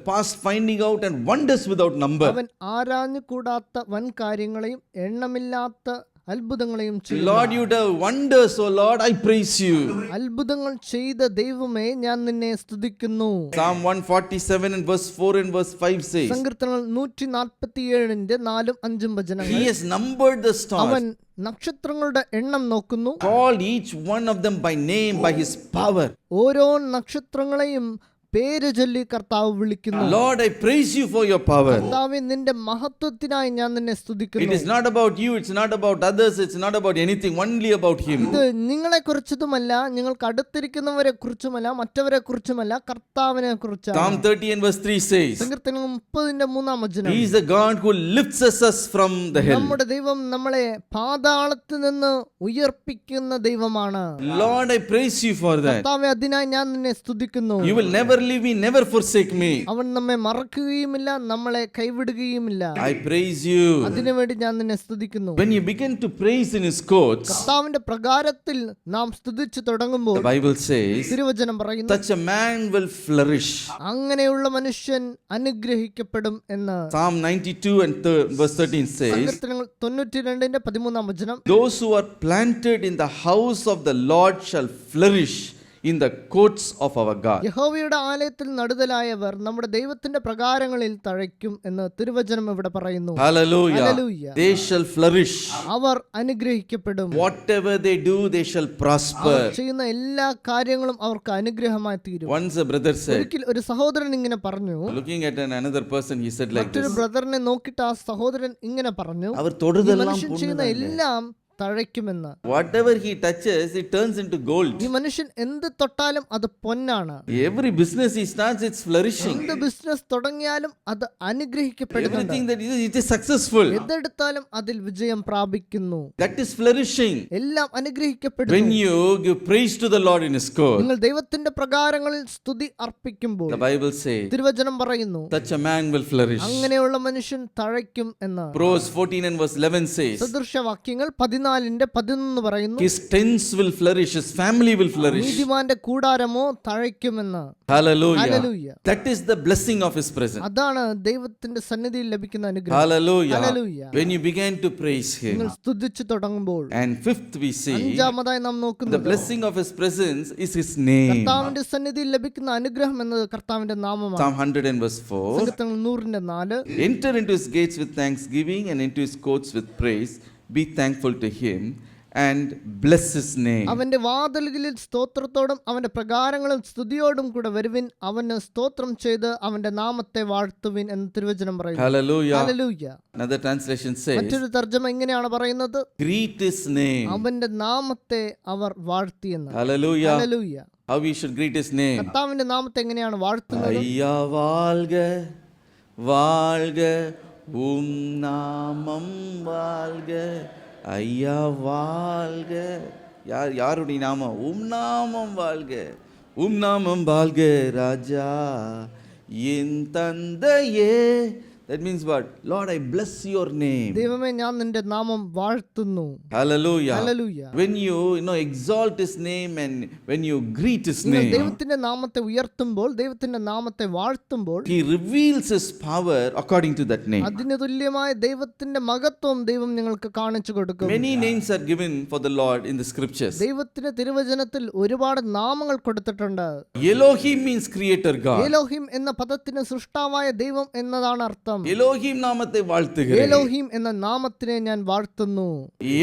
past finding out and wonders without number. അവൻ ആരാഞ്ഞു കൂടാത്ത വൻ കാര്യങ്ങളെയും എണ്ണമില്ലാത്ത അത്ഭുതങ്ങളെയും ചെയ്യും. Lord, you do wonders, oh Lord, I praise you. അത്ഭുതങ്ങൾ ചെയ്ത ദൈവമേ, ഞാൻ നിന്നെ സ്തുതിക്കുന്നു. Psalm 147 and verse 4 and verse 5 says, സങ്കീർത്തനങ്ങൾ 147-ന്റെ 4-5 വചനങ്ങൾ. he has numbered the അവൻ stars, നക്ഷത്രങ്ങളുടെ എണ്ണം നോക്കുന്നു, called each one of them by name by his power. ഓരോ നക്ഷത്രങ്ങളെയും പേര് ചൊല്ലി കർത്താവ് വിളിക്കുന്നു. Lord, I praise you for your power. കർത്താവേ, നിന്റെ മഹത്വത്തിനായി ഞാൻ നിന്നെ It സ്തുതിക്കുന്നു. is not about you, it's not about others, it's not about anything, only about him. ഇത് നിങ്ങളെ കുറിച്ചതുമല്ല, നിങ്ങൾക്ക് അടുത്തിരിക്കുന്നവരെ കുറിച്ചുമല്ല, മറ്റവരെ കുറിച്ചുമല്ല, കർത്താവിനെ കുറിച്ചാണ്. Psalm 30 and verse 3 says, സങ്കീർത്തനം 30-ന്റെ 3-ാം വചനം, he is the God who lifts us from the hell. നമ്മുടെ ദൈവം നമ്മളെ പാതാളത്തിൽ നിന്ന് ഉയർപ്പിക്കുന്ന ദൈവമാണ്. Lord, I praise you for that. കർത്താവേ, അതിനായി ഞാൻ നിന്നെ സ്തുതിക്കുന്നു. You will never leave me, never forsake me. അവൻ നമ്മെ മറക്കുകയുമില്ല, നമ്മളെ കൈവിടുകയുമില്ല. I praise you. അതിനുവേണ്ടി ഞാൻ നിന്നെ സ്തുതിക്കുന്നു. When you begin to praise in his courts, കർത്താവിന്റെ പ്രകാരത്തിൽ നാം സ്തുതിച്ചു തുടങ്ങുമ്പോൾ the Bible says, തിരുവചനം പറയുന്നു, such a man will flourish. അങ്ങനെയുള്ള മനുഷ്യൻ അനുഗ്രഹിക്കപ്പെടും എന്ന്. Psalm 92 and verse 13 says, സങ്കീർത്തനങ്ങൾ 92-ന്റെ 13-ാം വചനം, those who are planted in the house of the Lord shall flourish in the courts of our God. യഹോവയുടെ ആലയത്തിൽ നടുതലായവർ നമ്മുടെ ദൈവത്തിന്റെ പ്രകാരങ്ങളിൽ തഴയ്ക്കും എന്ന് തിരുവചനം ഇവിടെ പറയുന്നു. Hallelujah. Hallelujah. They shall flourish. അവർ അനുഗ്രഹിക്കപ്പെടും. Whatever they do, they shall prosper. അവർ ചെയ്യുന്ന എല്ലാ കാര്യങ്ങളും അവർക്ക് അനുഗ്രഹമായി തീരും. Once a brother said, ഒരിക്കൽ ഒരു സഹോദരൻ ഇങ്ങനെ പറഞ്ഞു. looking at another person, he said like മറ്റൊരു this. ബ്രദറിനെ നോക്കിയിട്ട് ആ സഹോദരൻ ഇങ്ങനെ പറഞ്ഞു, അവർ ഈ തൊടുതെല്ലാം മനുഷ്യൻ ചെയ്യുന്ന എല്ലാം തഴയ്ക്കുമെന്ന്. whatever he touches, it turns into gold. ഈ മനുഷ്യൻ എന്ത് തൊട്ടാലും അത് പൊന്നാണ്. Every business he starts, it's flourishing. എന്ത് ബിസിനസ് തുടങ്ങിയാലും അത് അനുഗ്രഹിക്കപ്പെടുന്നുണ്ട്. Everything that is, it is successful. എന്തെടുത്താലും അതിൽ വിജയം പ്രാപിക്കുന്നു. That is flourishing. എല്ലാം അനുഗ്രഹിക്കപ്പെടുന്നു. When you give praise to the Lord in His court, നിങ്ങൾ ദൈവത്തിന്റെ പ്രകാരങ്ങളിൽ സ്തുതി അർപ്പിക്കുമ്പോൾ the Bible says, തിരുവചനം പറയുന്നു, such a man will flourish. അങ്ങനെയുള്ള മനുഷ്യൻ തഴയ്ക്കും എന്ന്. Proverbs 14 and verse 11 says, സദൃശവാക്യങ്ങൾ 14:11 പറയുന്നു, his tents will flourish, his family will flourish. നീതിമാന്റെ കൂടാരമോ തഴയ്ക്കുമെന്ന്. Hallelujah. Hallelujah. That is the blessing of His presence. അതാണ് ദൈവത്തിന്റെ സന്നിധിയിൽ ലഭിക്കുന്ന അനുഗ്രഹം. Hallelujah. Hallelujah. When you begin to praise നിങ്ങൾ Him. സ്തുതിച്ചു തുടങ്ങുമ്പോൾ. And fifth we see, അഞ്ചാമതായി നാം the നോക്കുന്നത് blessing of His presence is His name. കർത്താവിന്റെ സന്നിധിയിൽ ലഭിക്കുന്ന അനുഗ്രഹം എന്നത് കർത്താവിന്റെ നാമമാണ്. Psalm 100 and verse 4. സങ്കീർത്തനം 100:4. Enter into His gates with thanksgiving and into His courts with praise. Be thankful to Him and bless His name. അവന്റെ വാതിലുകളിൽ സ്തോത്രത്തോടും അവന്റെ പ്രകാരങ്ങളും സ്തുതിയോടും കൂടെ വരുവിൻ. അവന് സ്തോത്രം ചെയ്ത് അവന്റെ നാമത്തെ വാഴ്ത്തുവിൻ എന്ന് തിരുവചനം പറയുന്നു. Hallelujah. Hallelujah. Another translation says, മറ്റൊരു തർജ്ജമ ഇങ്ങനെയാണ് പറയുന്നത്, greet His name. അവന്റെ നാമത്തെ അവർ വാഴ്ത്തിയെന്ന്. Hallelujah. Hallelujah. How we should greet His name. കർത്താവിന്റെ നാമത്തെ എങ്ങനെയാണ് വാഴ്ത്തുന്നത്? ஐயா வாழ்க வாழ்க நாமம் வாழ்க ஐயா வாழ்க யாருடைய நாமம் நாமம் வாழ்க நாமம் வாழ்க ராஜா என் தந்தையே. That means what? Lord, I bless your name. ദൈവമേ, ഞാൻ നിന്റെ നാമം വാഴ്ത്തുന്നു. Hallelujah. Hallelujah. When you exalt His name and when you greet His നിങ്ങൾ name, ദൈവത്തിന്റെ നാമത്തെ ഉയർത്തുമ്പോൾ, ദൈവത്തിന്റെ നാമത്തെ വാഴ്ത്തുമ്പോൾ, He reveals His power according to that name. അതിന് തുല്യമായ ദൈവത്തിന്റെ മഹത്വം ദൈവം നിങ്ങൾക്ക് കാണിച്ചു കൊടുക്കും. Many names are given for the Lord in the scriptures. ദൈവത്തിന്റെ തിരുവചനത്തിൽ ഒരുപാട് നാമങ്ങൾ കൊടുത്തിട്ടുണ്ട്. Elohim means creator God. Elohim എന്ന പദത്തിന് സൃഷ്ടാവായ ദൈവം എന്നതാണ് അർത്ഥം. Elohim നാമത്തെ വാഴ്ത്തുகிறேൻ. എലോഹിം എന്ന നാമത്തിനെ ഞാൻ വാഴ്ത്തുന്നു.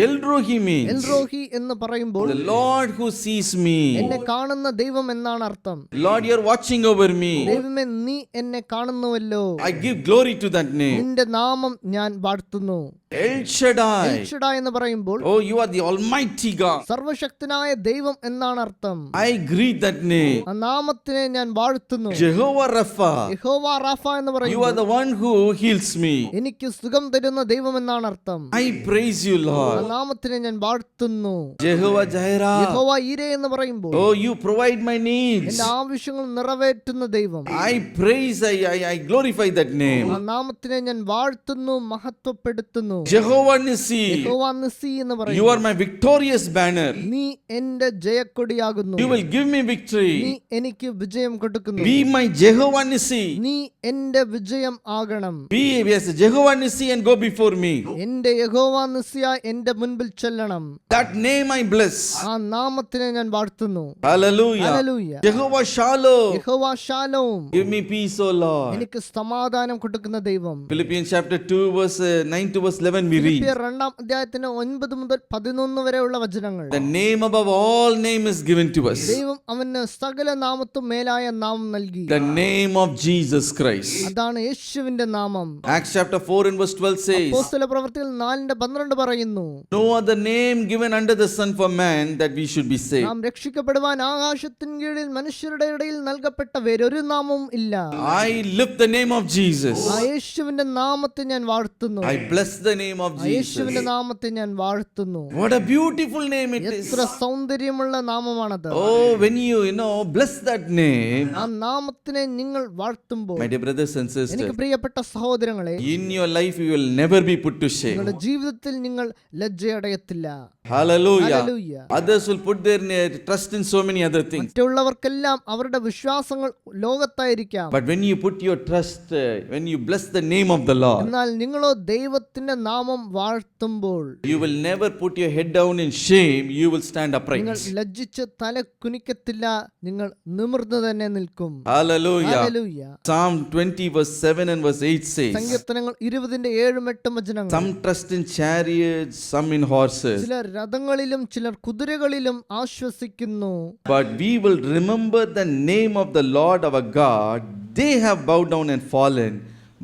Elrohi means എൽറോഹി എന്ന് പറയുമ്പോൾ the Lord who sees me. എന്നെ കാണുന്ന ദൈവം എന്നാണ് അർത്ഥം. Lord, you are watching over me. ദൈവമേ, നീ എന്നെ കാണുന്നുവല്ലോ. I give glory to that name. നിന്റെ നാമം ഞാൻ വാഴ്ത്തുന്നു. El Shaddai. എൽ ഷഡായ് എന്ന് പറയുമ്പോൾ Oh, you are the Almighty God. സർവശക്തനായ ദൈവം എന്നാണ് അർത്ഥം. I greet that name. ആ നാമത്തിനെ ഞാൻ വാഴ്ത്തുന്നു. Jehovah Rapha. യഹോവ റാഫ എന്ന് You are പറയുമ്പോൾ the one who heals me. എനിക്ക് സുഖം തരുന്ന ദൈവം എന്നാണ് അർത്ഥം. I praise you, ആ Lord. നാമത്തിനെ ഞാൻ വാഴ്ത്തുന്നു. Jehovah Jireh. യഹോവ ഈരെ എന്ന് പറയുമ്പോൾ Oh, you provide my needs. എന്റെ ആവശ്യങ്ങൾ നിറവേറ്റുന്ന ദൈവം. I praise, I glorify that name. ആ നാമത്തിനെ ഞാൻ വാഴ്ത്തുന്നു, മഹത്വപ്പെടുത്തുന്നു. Jehovah Nissi. യഹോവ നിസ്സി എന്ന് You പറയും. are my victorious banner. നീ എന്റെ ജയക്കൊടിയാകുന്നു. You will give me നീ victory. എനിക്ക് വിജയം കൊടുക്കുന്നു. Be my Jehovah Nissi. നീ എന്റെ വിജയം ആകണം. Be, yes, Jehovah Nissi and go before me. എന്റെ യഹോവ നിസ്സിയ എന്റെ മുൻപിൽ ചെല്ലണം. That name I bless. ആ നാമത്തിനെ ഞാൻ വാഴ്ത്തുന്നു. Hallelujah. ഹല്ലേലൂയ. Jehovah Shalom. യഹോവ Shalom, Give me peace, O Lord. എനിക്ക് സമാധാനം കൊടുക്കുന്ന ദൈവം. Philippians chapter 2 verse 9 to verse 11 we read. ഫിലിപ്പിയർ 2-ാം 9 മുതൽ 11 വരെയുള്ള വചനങ്ങൾ. The name above all name is given to us. ദൈവം അവന് സകല നാമത്തും മേലായ നാമം നൽകി. The name of Jesus Christ. അതാണ് യേശുവിന്റെ നാമം. Acts chapter 4 and verse 12 says, അപ്പോസ്തല പ്രവൃത്തികൾ 4:12 പറയുന്നു, no other name given under the sun for man that we should be saved. നാം രക്ഷിക്കപ്പെടുവാൻ ആകാശത്തിൻ കീഴിൽ മനുഷ്യരുടെ ഇടയിൽ നൽകപ്പെട്ട വേറൊരു നാമവും ഇല്ല. I lift the name of Jesus. ആ യേശുവിന്റെ നാമത്തെ ഞാൻ വാഴ്ത്തുന്നു. I bless the name of ആ Jesus. യേശുവിന്റെ നാമത്തെ ഞാൻ വാഴ്ത്തുന്നു. What a beautiful name it is. എത്ര സൗന്ദര്യമുള്ള നാമമാണത്. Oh, when you bless that name, ആ നാമത്തിനെ നിങ്ങൾ വാഴ്ത്തുമ്പോൾ, my dear brothers and sisters, എനിക്ക് പ്രിയപ്പെട്ട സഹോദരങ്ങളെ, in your life you will never be put to shame. നിങ്ങളുടെ ജീവിതത്തിൽ നിങ്ങൾ ലജ്ജയടയത്തില്ല. Hallelujah. Hallelujah. Others will put their trust in so many other things. മറ്റുള്ളവർക്കെല്ലാം അവരുടെ വിശ്വാസങ്ങൾ ലോകത്തായിരിക്കാം. But when you put your trust, when you bless the name of the Lord, എന്നാൽ നിങ്ങളോ ദൈവത്തിന്റെ നാമം വാഴ്ത്തുമ്പോൾ you will never put your head down in shame. You will stand നിങ്ങൾ upright. ലജ്ജിച്ച് തല കുനിക്കത്തില്ല, നിങ്ങൾ നിമിർന്നു തന്നെ നിൽക്കും. Hallelujah. Hallelujah. Psalm 20 verse 7 and verse 8 says, സങ്കീർത്തനങ്ങൾ 20:7-8 വചനങ്ങൾ. some trust in chariots, some in horses. ചിലർ രഥങ്ങളിലും ചിലർ കുതിരകളിലും ആശ്വസിക്കുന്നു. But we will remember the name of the Lord our God. They have bowed down and fallen,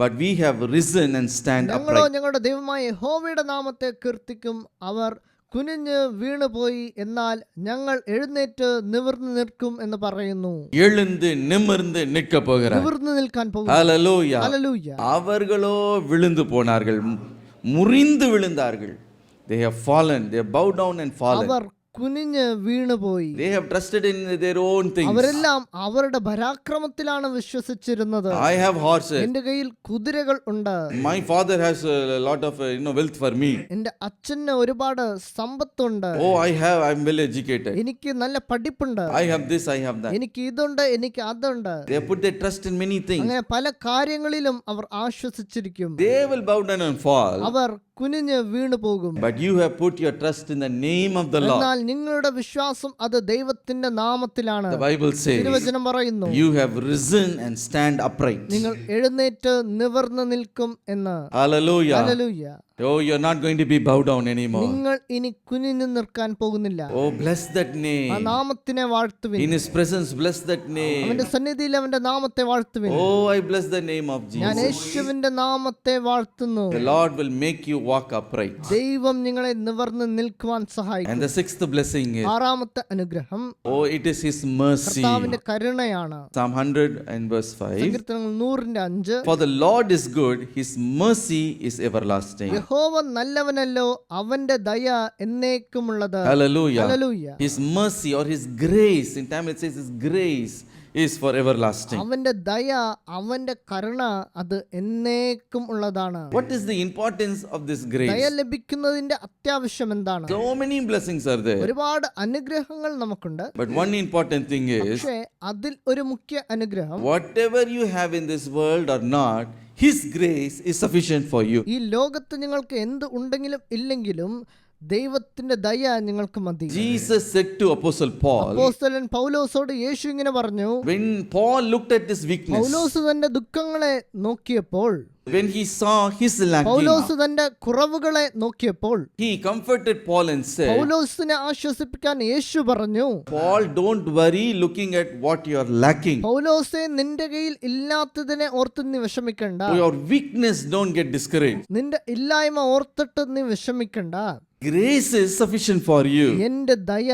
but we have risen and stand ഞങ്ങളോ upright. ഞങ്ങളുടെ ദൈവമായ യഹോവയുടെ നാമത്തെ കീർത്തിക്കും. അവർ കുനിഞ്ഞ് വീണുപോയി, എന്നാൽ ഞങ്ങൾ എഴുന്നേറ്റ് നിവർന്നു നിൽക്കും എന്ന് പറയുന്നു. எழுந்து நிமிர்ந்து நிற்க போகிறார். നിവർന്നു നിൽക്കാൻ പോകും. Hallelujah. ഹല്ലേലൂയ. அவர்களோ விழுந்து போனார்கள், முறிந்து விழுந்தார்கள். They have fallen, they have bowed down and fallen. അവർ കുനിഞ്ഞ് വീണുപോയി. They have trusted in their own things. അവരെല്ലാം അവരുടെ പരാക്രമത്തിലാണ് വിശ്വസിച്ചിരുന്നത്. I have horses. എന്റെ കയ്യിൽ കുതിരകൾ ഉണ്ട്. My father has a lot of wealth for me. എന്റെ അച്ഛന് ഒരുപാട് സമ്പത്തുണ്ട്. Oh, I'm well educated. എനിക്ക് നല്ല പഠിപ്പുണ്ട്. I have this, I have that. എനിക്ക് ഇതുണ്ട്, എനിക്ക് അതുണ്ട്. They have put their trust in many things. അങ്ങനെ പല കാര്യങ്ങളിലും അവർ ആശ്വസിച്ചിരിക്കും. They will bow down and fall. അവർ കുനിഞ്ഞ് വീണു പോകും. But you have put your trust in the name of the Lord. എന്നാൽ നിങ്ങളുടെ വിശ്വാസം അത് ദൈവത്തിന്റെ നാമത്തിലാണ്. The Bible says, തിരുവചനം പറയുന്നു, you have risen and stand upright. നിങ്ങൾ എഴുന്നേറ്റ് നിവർന്നു നിൽക്കും എന്ന്. Hallelujah. Hallelujah. Oh, you're not going to be bowed down anymore. നിങ്ങൾ ഇനി കുനിഞ്ഞു നിൽക്കാൻ പോകുന്നില്ല. Oh, bless that ആ name. നാമത്തിനെ വാഴ്ത്തുവിൻ. In His presence, bless that name. അവന്റെ സന്നിധിയിൽ അവന്റെ നാമത്തെ വാഴ്ത്തുവിൻ. Oh, I bless the name of ഞാൻ Jesus. യേശുവിന്റെ നാമത്തെ വാഴ്ത്തുന്നു. The Lord will make you walk upright. ദൈവം നിങ്ങളെ നിവർന്ന് നിൽക്കുവാൻ സഹായിക്കും. And the sixth blessing is, ആറാമത്തെ അനുഗ്രഹം oh, it is His mercy. കർത്താവിന്റെ കരുണയാണ്. Psalm 100 and verse 5. സങ്കീർത്തനങ്ങൾ 100:5. For the Lord is good, His mercy is everlasting. യഹോവ നല്ലവനല്ലോ, അവന്റെ ദയ എന്നേക്കുമുള്ളത്. Hallelujah. Hallelujah. His mercy or His grace, in Tamil it says His grace is for everlasting. അവന്റെ ദയ, അവന്റെ കരുണ അത് എന്നേക്കും ഉള്ളതാണ്. What is the importance of this grace? ദയ ലഭിക്കുന്നതിന്റെ അത്യാവശ്യം എന്താണ്? So many blessings are there. ഒരുപാട് അനുഗ്രഹങ്ങൾ നമുക്കുണ്ട്. But one important thing is, പക്ഷേ അതിൽ ഒരു മുഖ്യ അനുഗ്രഹം, whatever you have in this world or not, His grace is sufficient for you. ഈ ലോകത്ത് നിങ്ങൾക്ക് എന്ത് ഉണ്ടെങ്കിലും ഇല്ലെങ്കിലും ദൈവത്തിന്റെ ദയ നിങ്ങൾക്ക് മതി. Jesus said to Apostle Paul, അപ്പോസ്തലൻ പൗലോസോട് യേശു ഇങ്ങനെ പറഞ്ഞു. when Paul looked at his weakness, പൗലോസ് തന്റെ ദുഃഖങ്ങളെ നോക്കിയപ്പോൾ, when he saw his lacking, പൗലോസ് തന്റെ കുറവുകളെ നോക്കിയപ്പോൾ, he comforted Paul and said, പൗലോസിനെ ആശ്വസിപ്പിക്കാൻ യേശു പറഞ്ഞു, Paul, don't worry looking at what you are lacking. പൗലോസേ, നിന്റെ കയ്യിൽ ഇല്ലാത്തതിനെ ഓർത്ത് നീ വിഷമിക്കണ്ട. For your weakness, don't get discouraged. നിന്റെ ഇല്ലായ്മ ഓർത്തിട്ട് നീ വിഷമിക്കണ്ട. Grace is sufficient for you. എന്റെ ദയ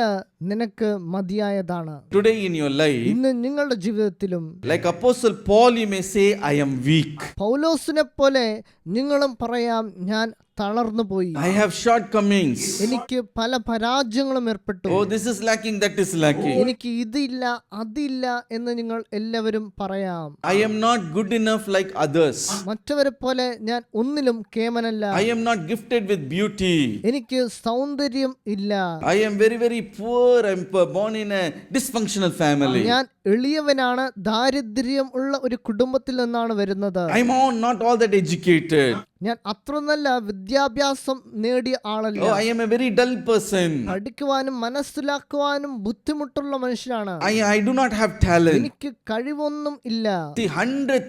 നിനക്ക് മതിയായതാണ്. Today in your life, ഇന്ന് നിങ്ങളുടെ ജീവിതത്തിലും like Apostle Paul, you may say, I am weak. പൗലോസിനെ പോലെ നിങ്ങളും പറയാം, ഞാൻ തളർന്നു പോയി, I have shortcomings. എനിക്ക് പല പരാജയങ്ങളും ഏർപ്പെട്ടു, Oh, this is lacking, that is lacking. എനിക്ക് ഇതില്ല അതില്ല എന്ന് നിങ്ങൾ എല്ലാവരും പറയാം. I am not good enough like others. മറ്റവരെ പോലെ ഞാൻ ഒന്നിലും കേമനല്ല. I am not gifted with beauty. എനിക്ക് സൗന്ദര്യം ഇല്ല. I am very, very poor. I'm born in a dysfunctional family. ഞാൻ എളിയവനാണ്, ദാരിദ്ര്യം ഉള്ള ഒരു കുടുംബത്തിൽ നിന്നാണ് വരുന്നത്. I'm not all that educated. ഞാൻ അത്ര നല്ല വിദ്യാഭ്യാസം നേടിയ ആളല്ല. Oh, I am a very dull person. പഠിക്കുവാനും മനസ്സിലാക്കുവാനും ബുദ്ധിമുട്ടുള്ള മനുഷ്യനാണ്. I do not have talent. എനിക്ക് കഴിവൊന്നും ഇല്ല. The 100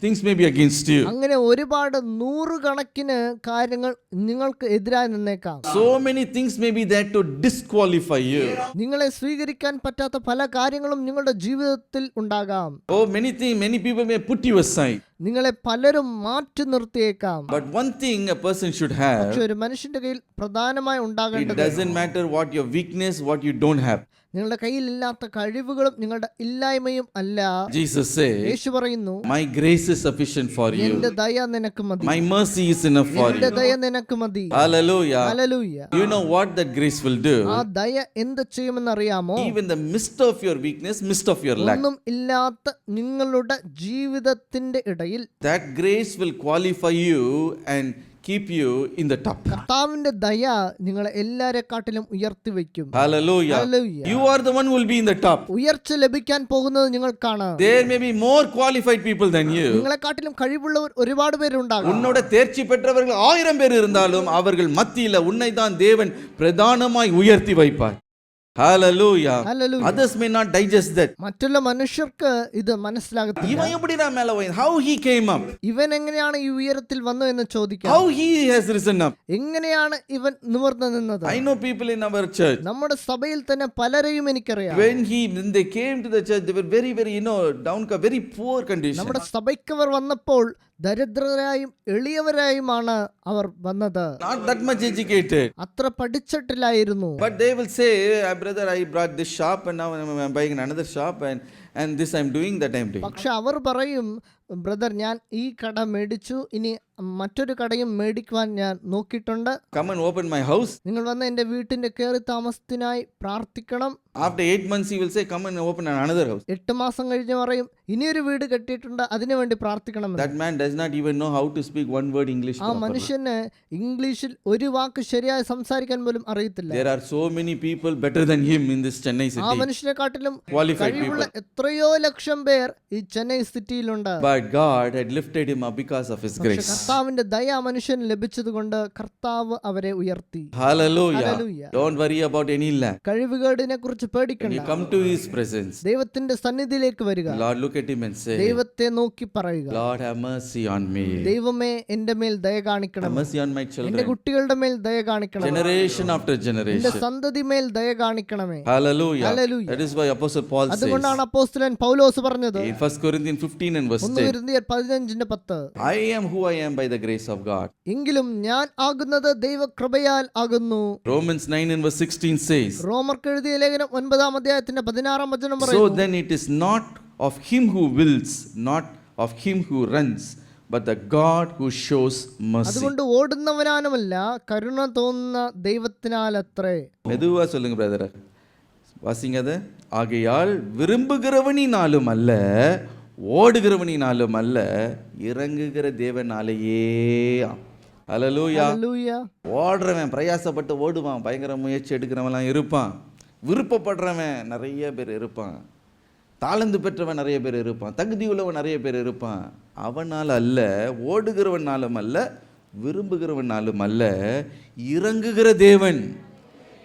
things may be against you. അങ്ങനെ ഒരുപാട് നൂറുകണക്കിന് കാര്യങ്ങൾ നിങ്ങൾക്ക് എതിരായി നിന്നേക്കാം. So many things may be there to disqualify you. നിങ്ങളെ സ്വീകരിക്കാൻ പറ്റാത്ത പല കാര്യങ്ങളും നിങ്ങളുടെ ജീവിതത്തിൽ ഉണ്ടാകാം. Oh, many people may put you aside. നിങ്ങളെ പലരും മാറ്റി നിർത്തിയേക്കാം. But one thing a person should have, പക്ഷെ ഒരു മനുഷ്യന്റെ കയ്യിൽ പ്രധാനമായി it ഉണ്ടാകേണ്ടത്, doesn't matter what your weakness, what you don't have. നിങ്ങളുടെ കയ്യിൽ ഇല്ലാത്ത കഴിവുകളും നിങ്ങളുടെ ഇല്ലായ്മയും അല്ല. Jesus says, യേശു പറയുന്നു, my grace is sufficient for you. എന്റെ ദയ നിനക്ക് മതി. My mercy is enough for എന്റെ you. ദയ നിനക്ക് മതി. Hallelujah. Hallelujah. You know what that grace will do? ആ ദയ എന്ത് ചെയ്യുമെന്ന് അറിയാമോ? Even the midst of your weakness, midst of your lack, ഒന്നും ഇല്ലാത്ത നിങ്ങളുടെ ജീവിതത്തിന്റെ ഇടയിൽ അവസ്ഥയിൽ that grace will qualify you and keep you in the top. കർത്താവിന്റെ ദയ നിങ്ങളെ എല്ലാരെക്കാട്ടിലും ഉയർത്തി വയ്ക്കും. Hallelujah. Hallelujah. You are the one who will be in the top. ഉയർച്ച ലഭിക്കാൻ പോകുന്നത് നിങ്ങൾക്കാണ്. There may be more qualified people than you. നിങ്ങളെക്കാട്ടിലും കഴിവുള്ളവർ ഒരുപാട് പേരുണ്ടാകും. உன்னோட தேர்ச்சி பெற்றவர்கள் 1000 பேர் இருந்தாலும் அவர்கள் மத்தியில உன்னை தான் தேவன் பிரதானமாய் உயர்த்தி வைப்பார். Hallelujah. Hallelujah. Others may not digest that. മറ്റുള്ള മനുഷ്യർക്ക് ഇത് മനസ്സിലാകത്തില്ല. ഇവൻ എവിടെയാ മേലെ പോയത്? How he came up? ഇവൻ എങ്ങനെയാണ് ഈ ഉയരത്തിൽ വന്നു എന്ന് ചോദിക്കാം. How he has risen up? എങ്ങനെയാണ് ഇവൻ നിവർന്നു നിന്നത്? I know people in our church. നമ്മുടെ സഭയിൽ തന്നെ പലരെയും എനിക്കറിയാം. When they came to the church, they were very, very, down, very poor condition. നമ്മുടെ സഭയ്ക്ക് അവർ വന്നപ്പോൾ ദരിദ്രരായും എളിയവരായുമാണ് അവർ വന്നത്. Not that much educated. അത്ര പഠിച്ചിട്ടില്ലായിരുന്നു. But they will say, brother, I brought this shop and now I'm buying another shop and this I'm doing, that I'm doing. പക്ഷെ അവർ പറയും, ബ്രദർ ഞാൻ ഈ കട മേടിച്ചു, ഇനി മറ്റൊരു കടയും മേടിക്കുവാൻ ഞാൻ നോക്കിയിട്ടുണ്ട്. Come and open my house. നിങ്ങൾ വന്ന് എൻ്റെ വീട്ടിന്റെ കയറി താമസത്തിനായി പ്രാർത്ഥിക്കണം. After 8 months he will say, come and open another house. 8 മാസം കഴിഞ്ഞ് പറയും, ഇനിയൊരു വീട് കെട്ടിയിട്ടുണ്ട്, അതിനു വേണ്ടി പ്രാർത്ഥിക്കണം. That man does not even know how to speak one word English ആ properly. മനുഷ്യന് ഇംഗ്ലീഷിൽ ഒരു വാക്ക് ശരിയായി സംസാരിക്കാൻ പോലും അറിയത്തില്ല. There are so many people better than him in this Chennai ആ city. മനുഷ്യനെക്കാട്ടിലും Qualified കഴിവുള്ള people. എത്രയോ ലക്ഷം പേർ ഈ Chennai സിറ്റിയിലുണ്ട്. But God had lifted him up because of his പക്ഷെ grace. കർത്താവിന്റെ ദയ മനുഷ്യന് ലഭിച്ചതുകൊണ്ട് കർത്താവ് അവരെ ഉയർത്തി. Hallelujah. Hallelujah. Don't worry about any lack. കഴിവുകേടിനെ കുറിച്ച് When you പേടിക്കണ്ട. come to his presence, ദൈവത്തിന്റെ സന്നിധിയിലേക്ക് വരിക. Lord, look at him and say, ദൈവത്തെ നോക്കി പറയുക, Lord, have mercy on me. ദൈവമേ എന്റെ മേൽ ദയ Have കാണിക്കണം. mercy on my എന്റെ children. കുട്ടികളുടെ മേൽ ദയ കാണിക്കണം. Generation after എന്റെ generation. സന്തതി മേൽ ദയ കാണിക്കണമേ. Hallelujah. Hallelujah. That is why Apostle Paul says അതുകൊണ്ടാണ് അപ്പോസ്തലൻ പൗലോസ് പറഞ്ഞത് in 1 Corinthians 15 and verse 1 10, കൊരിന്ത്യർ 15:10, I am who I am by the grace of God. എങ്കിലും ഞാൻ ആകുന്നത് ദൈവകൃപയാൽ ആകുന്നു. Romans 9 and verse 16 says, റോമർക്ക് എഴുതിയ ലേഖനം 9-ാം അധ്യായത്തിന്റെ 16-ാം വചനം so പറയുന്നു, then it is not of him who wills, not of him who runs, but the God who shows mercy. അതുകൊണ്ട് ഓടുന്നവനാനുമല്ല കരുണ തോന്നുന്ന ദൈവത്തിനാലത്രേ. மெதுவா சொல்லுங்க பிரதர், வாசிங்க அது. ஆகையால் விரும்புகிறவனினாலும் அல்ல, ஓடுகிறவனினாலும் அல்ல, இறங்குகிற தேவனாலேயே. ஹல்லேலூயா. ഹല്ലേലൂയ. ஓடுறவன் பிரயாசப்பட்டு ஓடுவான், பயங்கர முயற்சி எடுக்கிறவன்லாம் இருப்பான். விருப்பப்படுறவன் நிறைய பேர் இருப்பான். தாளந்து பெற்றவன் நிறைய பேர் இருப்பான். தகுதி உள்ளவன் நிறைய பேர் இருப்பான். அவனால் அல்ல, ஓடுகிறவனாலும் அல்ல, விரும்புகிறவனாலும் அல்ல, இறங்குகிற தேவன்.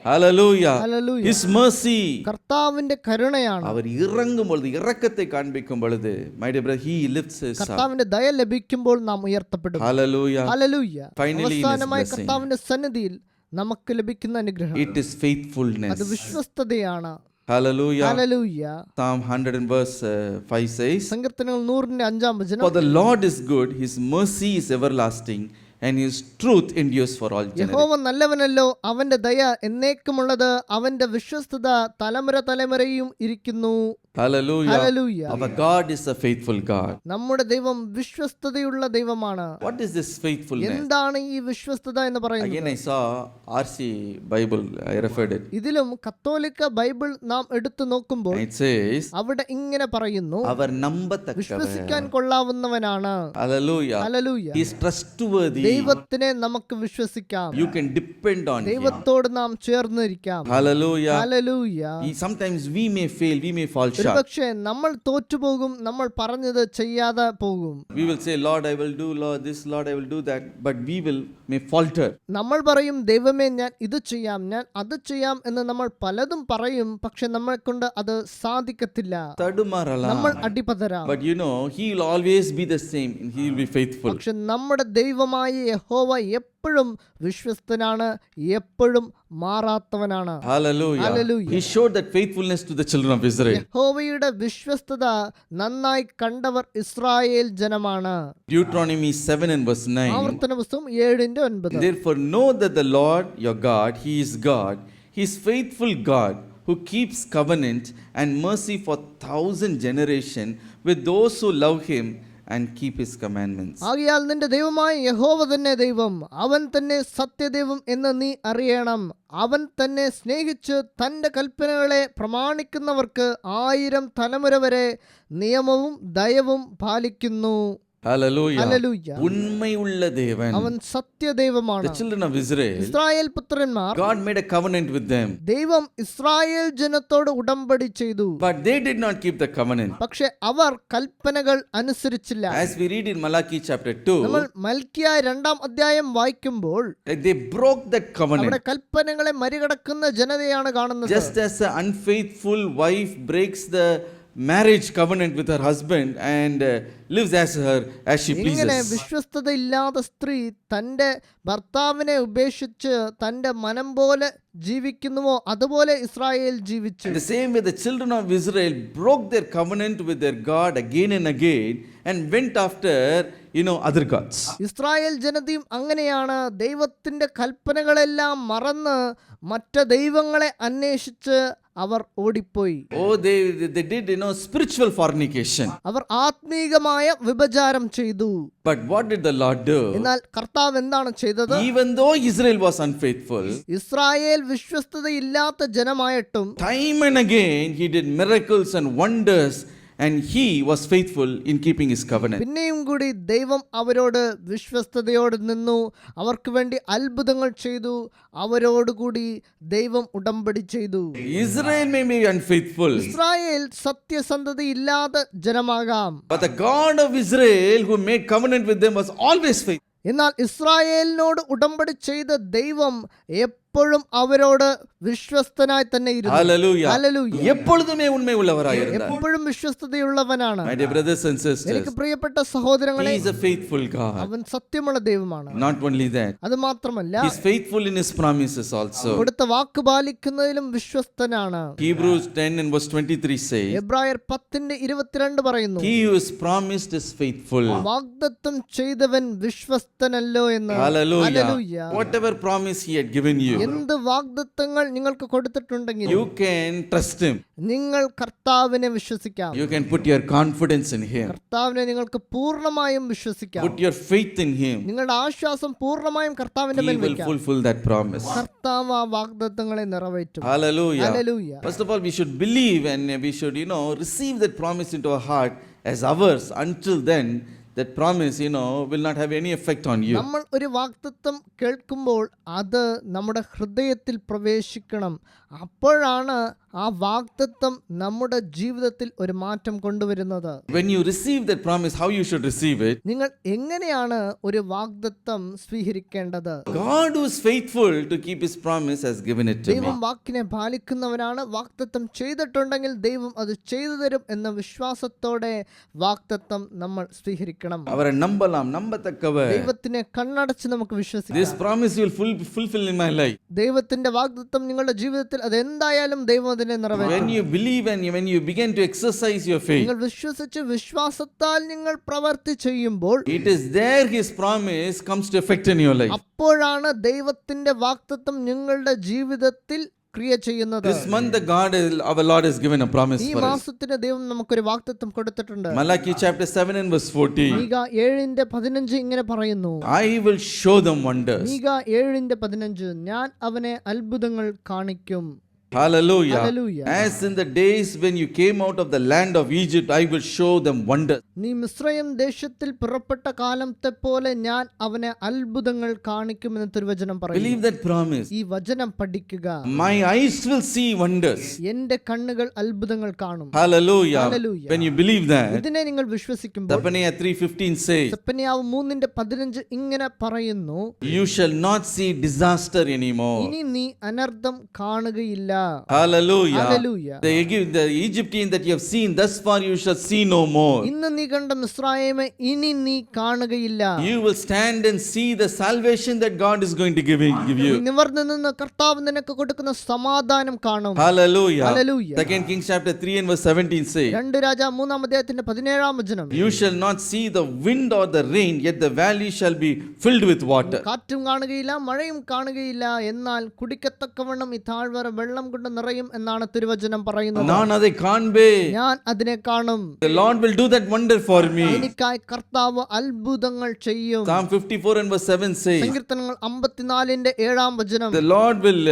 Hallelujah. Hallelujah. His mercy. കർത്താവിന്റെ കരുണയാണ്. அவர் ഇറങ്ങും பொழுது, ഇറക്കത്തെ കാണിക്കും பொழுது, my dear brother, he lifts us up. കർത്താവിന്റെ ദയ ലഭിക്കുമ്പോൾ നാം ഉയർത്തപ്പെടും. Hallelujah. Hallelujah. Finally, in his അവസാനമായി blessing, കർത്താവിന്റെ സന്നിധിയിൽ നമുക്ക് ലഭിക്കുന്ന അനുഗ്രഹം it is faithfulness. അത് വിശ്വസ്തതയാണ്. Hallelujah. Hallelujah. Psalm 100 and verse 5 says, സങ്കീർത്തനങ്ങൾ 100-ന്റെ 5-ാം വചനം, for the Lord is good, his mercy is everlasting, and his truth endures for all generations. യഹോവ നല്ലവനല്ലോ, അവന്റെ ദയ എന്നേക്കുമുള്ളത്, അവന്റെ വിശ്വസ്തത തലമുറ തലമുറയും ഇരിക്കുന്നു. Hallelujah. Hallelujah. Our God is a faithful God. നമ്മുടെ ദൈവം വിശ്വസ്തതയുള്ള ദൈവമാണ്. What is this faithfulness? എന്താണ് ഈ വിശ്വസ്തത എന്ന് പറയുന്നത്? Again I saw RC Bible, I referred it. ഇതിലും കത്തോലിക്ക ബൈബിൾ നാം എടുത്തു നോക്കുമ്പോൾ It says, അവിടെ ഇങ്ങനെ പറയുന്നു, അവർ നമ്പത്തക്കവൻ. വിശ്വസിക്കാൻ കൊള്ളാവുന്നവനാണ്. Hallelujah. Hallelujah. He is trustworthy. ദൈവത്തിനെ നമുക്ക് വിശ്വസിക്കാം. You can depend on him. ദൈവത്തോട് നാം ചേർന്നിരിക്കാം. Hallelujah. Hallelujah. Sometimes we may fail, we may fall short. ഒരുപക്ഷേ നമ്മൾ തോറ്റുപോകും, നമ്മൾ പറഞ്ഞത് ചെയ്യാതെ പോകും. We will say, Lord, I will do Lord this, Lord, I will do that, but we may falter. നമ്മൾ പറയും, ദൈവമേ ഞാൻ ഇത് ചെയ്യാം, ഞാൻ അത് ചെയ്യാം എന്ന് നമ്മൾ പലതും പറയും. പക്ഷെ നമ്മളെ കൊണ്ട് അത് സാധിക്കത്തില്ല. തടുമാറலாம். നമ്മൾ അടിപതരാം. But he will always be the same, and he will be faithful. പക്ഷെ നമ്മുടെ ദൈവമായ യഹോവ എപ്പോഴും വിശ്വസ്തനാണ്, എപ്പോഴും മാറാത്തവനാണ്. Hallelujah. Hallelujah. He showed that faithfulness to the children of Israel. യഹോവയുടെ വിശ്വസ്തത നന്നായി കണ്ടവർ ഇസ്രായേൽ ജനമാണ്. Deuteronomy 7 and verse 9. ആവർത്തന പുസ്തകം 7:9. Therefore know that the Lord your God, he is God. He is faithful God, who keeps covenant and mercy for 1,000 generations with those who love him and keep his commandments. ആകയാൽ നിന്റെ ദൈവമായ യഹോവ തന്നെ ദൈവം, അവൻ തന്നെ സത്യദൈവം എന്ന് നീ അറിയണം. അവൻ തന്നെ സ്നേഹിച്ച് തൻ്റെ കൽപ്പനകളെ പ്രമാണിക്കുന്നവർക്ക് 1000 തലമുറ വരെ നിയമവും ദയവും പാലിക്കുന്നു. Hallelujah. ഹല്ലേലൂയ. உண்மை உள்ள தேவன். അവൻ സത്യദൈവമാണ്. The children of Israel, Israel പുത്രന്മാർ, God made a covenant with them, ദൈവം ഇസ്രായേൽ ജനത്തോട് ഉടമ്പടി ചെയ്തു. but they did not keep the covenant. പക്ഷെ അവർ കൽപ്പനകൾ അനുസരിച്ചില്ല. As we read in Malachi chapter 2, നമ്മൾ മൽക്കിയ 2-ാം അധ്യായം വായിക്കുമ്പോൾ they broke that covenant. അവിടെ കൽപ്പനകളെ മറികടക്കുന്ന ജനതയാണ് കാണുന്നത്. Just as an unfaithful wife breaks the marriage covenant with her husband and lives as she ഇങ്ങനെ pleases. വിശ്വസ്തതയില്ലാത്ത സ്ത്രീ തൻ്റെ ഭർത്താവിനെ ഉപേക്ഷിച്ച് തൻ്റെ മനം പോലെ ജീവിക്കുന്നുവോ അതുപോലെ ഇസ്രായേൽ ജീവിച്ചു. In the same way, the children of Israel broke their covenant with their God again and again and went after, other gods. Israel ജനതയും അങ്ങനെയാണ്. ദൈവത്തിൻ്റെ കൽപ്പനകളെല്ലാം മറന്ന് മറ്റ് ദൈവങ്ങളെ അന്വേഷിച്ച് അവർ ഓടിപ്പോയി. Oh, they did, spiritual fornication. അവർ ആത്മീകമായ വിഭചാരം ചെയ്തു. But what did the Lord do? എന്നാൽ കർത്താവ് എന്താണ് ചെയ്തത്? Even though Israel was unfaithful, Israel വിശ്വസ്തതയില്ലാത്ത ജനമായിട്ടും time and again he did miracles and wonders, and he was faithful in keeping his covenant. പിന്നെയും കൂടി ദൈവം അവരോട് വിശ്വസ്തയോട് നിന്നു. അവർക്ക് വേണ്ടി അത്ഭുതങ്ങൾ ചെയ്തു. അവരോടുകൂടി ദൈവം ഉടമ്പടി ചെയ്തു. Israel may be unfaithful, Israel സത്യസന്ധതയില്ലാത്ത ജനമാകാം. but the God of Israel who made covenant with them was always faithful. എന്നാൽ ഇസ്രായേലിനോട് ഉടമ്പടി ചെയ്ത ദൈവം എപ്പോഴും അവരോട് വിശ്വസ്തനായി തന്നെ ഇരുന്നു. Hallelujah. ഹല്ലേലൂയ. എപ്പോഴുമേ ഉണ്മ ഉള്ളവരായിരുന്നു. എപ്പോഴും വിശ്വസ്തതയുള്ളവനാണ്. My dear brothers and എനിക്ക് sisters, പ്രിയപ്പെട്ട സഹോദരങ്ങളെ, he is a faithful God. അവൻ സത്യമുള്ള ദൈവമാണ്. Not only that, അത് മാത്രമല്ല, he is faithful in his promises also. കൊടുത്ത വാക്ക് പാലിക്കുന്നതിലും വിശ്വസ്തനാണ്. Hebrews 10 and verse 23 says, എബ്രായർ 10:22 പറയുന്നു, he who is promised is faithful. വാഗ്ദത്തം ചെയ്തവൻ വിശ്വസ്തനല്ലോ എന്ന്. Hallelujah. Hallelujah. Whatever promise he had given you, എന്ത് വാഗ്ദത്തങ്ങൾ നിങ്ങൾക്ക് കൊടുത്തിട്ടുണ്ടെങ്കിൽ you can trust him. നിങ്ങൾ കർത്താവിനെ വിശ്വസിക്കാം. You can put your confidence in him. കർത്താവിനെ നിങ്ങൾക്ക് പൂർണ്ണമായും വിശ്വസിക്കാം. Put your faith in him. നിങ്ങളുടെ ആശ്വാസം പൂർണ്ണമായും കർത്താവിന്റെ He മേൽ will വെക്കാം. fulfill that promise. കർത്താവ് ആ വാഗ്ദത്തങ്ങളെ നിറവേറ്റും. Hallelujah. Hallelujah. First of all, we should believe and we should, receive that promise into our heart as ours. Until then, that promise, will not have any effect on you. നമ്മൾ ഒരു വാഗ്ദത്തം കേൾക്കുമ്പോൾ അത് നമ്മുടെ ഹൃദയത്തിൽ പ്രവേശിക്കണം. അപ്പോഴാണ് ആ വാഗ്ദത്തം നമ്മുടെ ജീവിതത്തിൽ ഒരു മാറ്റം കൊണ്ടുവരുന്നത്. When you receive that promise, how you should receive it? നിങ്ങൾ എങ്ങനെയാണ് ഒരു വാഗ്ദത്തം സ്വീകരിക്കേണ്ടത്? God who is faithful to keep his promise has given it to me. ദൈവം വാക്കിനെ പാലിക്കുന്നവനാണ്. വാഗ്ദത്തം ചെയ്തിട്ടുണ്ടെങ്കിൽ ദൈവം അത് ചെയ്തു തരും എന്ന വിശ്വാസത്തോടെ വാഗ്ദത്തം നമ്മൾ സ്വീകരിക്കണം. അവരെ നമ്പത്തക്കവർ. ദൈവത്തിനെ കണ്ണടച്ച് നമുക്ക് വിശ്വസിക്കാം. This promise you will fulfill in my life. ദൈവത്തിന്റെ വാഗ്ദത്തം നിങ്ങളുടെ ജീവിതത്തിൽ അതെന്തായാലും ദൈവം അതിനെ നിറവേറ്റും. When you believe and when you begin to exercise your faith, നിങ്ങൾ വിശ്വസിച്ച് വിശ്വാസത്താൽ നിങ്ങൾ പ്രവർത്തി ചെയ്യുമ്പോൾ it is there his promise comes to effect in your life. അപ്പോഴാണ് ദൈവത്തിന്റെ വാഗ്ദത്തം നിങ്ങളുടെ ജീവിതത്തിൽ ക്രിയ ചെയ്യുന്നത്. This month our Lord has given a promise ഈ for us. മാസത്തിന് ദൈവം നമുക്കൊരു വാഗ്ദത്തം കൊടുത്തിട്ടുണ്ട്. Malachi chapter 7 and verse 14. മീക 7:15 ഇങ്ങനെ പറയുന്നു, I will show them wonders. മീക 7:15 ഞാൻ അവനെ അത്ഭുതങ്ങൾ കാണിക്കും. Hallelujah. Hallelujah. As in the days when you came out of the land of Egypt, I will show them wonders. നീ മിസ്രയീം ദേശത്തിൽ പുറപ്പെട്ട കാലത്തെ പോലെ ഞാൻ അവനെ അത്ഭുതങ്ങൾ കാണിക്കുമെന്ന് തിരുവചനം പറയുന്നു. Believe that promise. ഈ വചനം പഠിക്കുക. My eyes will see wonders. എന്റെ കണ്ണുകൾ അത്ഭുതങ്ങൾ കാണും. Hallelujah. Hallelujah. When you believe that, ഇതിനെ നിങ്ങൾ വിശ്വസിക്കുമ്പോൾ Zephaniah 3:15 says, സെപ്പന്യാവ് 3:15 ഇങ്ങനെ പറയുന്നു, you shall not see disaster anymore. ഇനി നീ അനർത്ഥം കാണുകയില്ല. Hallelujah. Hallelujah. The Egyptian that you have seen thus far, you shall see no more. ഇന്ന് നീ കണ്ട മിസ്രയീമെ ഇനി നീ കാണുകയില്ല. You will stand and see the salvation that God is going to give you. നിവർന്നു നിന്ന് കർത്താവ് നിനക്ക് കൊടുക്കുന്ന സമാധാനം കാണും. Hallelujah. Hallelujah. 2 Kings chapter 3 and verse 17 says, 2 Raja 3:17 വചനം, you shall not see the wind or the rain, yet the valley shall be filled with water. കാറ്റും കാണുകയില്ല, മഴയും കാണുകയില്ല, എന്നാൽ കുടിക്കത്തക്കവണ്ണം ഈ താഴ്വര വെള്ളം കൊണ്ട് നിറയും എന്നാണ് തിരുവചനം പറയുന്നത്. நான் அதை காண்பே. ഞാൻ അതിനെ കാണും. The Lord will do that wonder wonder for me. എനിക്കായി കർത്താവ് അത്ഭുതങ്ങൾ ചെയ്യും. Psalm 54 and verse 7 says, സങ്കീർത്തനങ്ങൾ 54-ന്റെ 7-ാം വചനം, the Lord will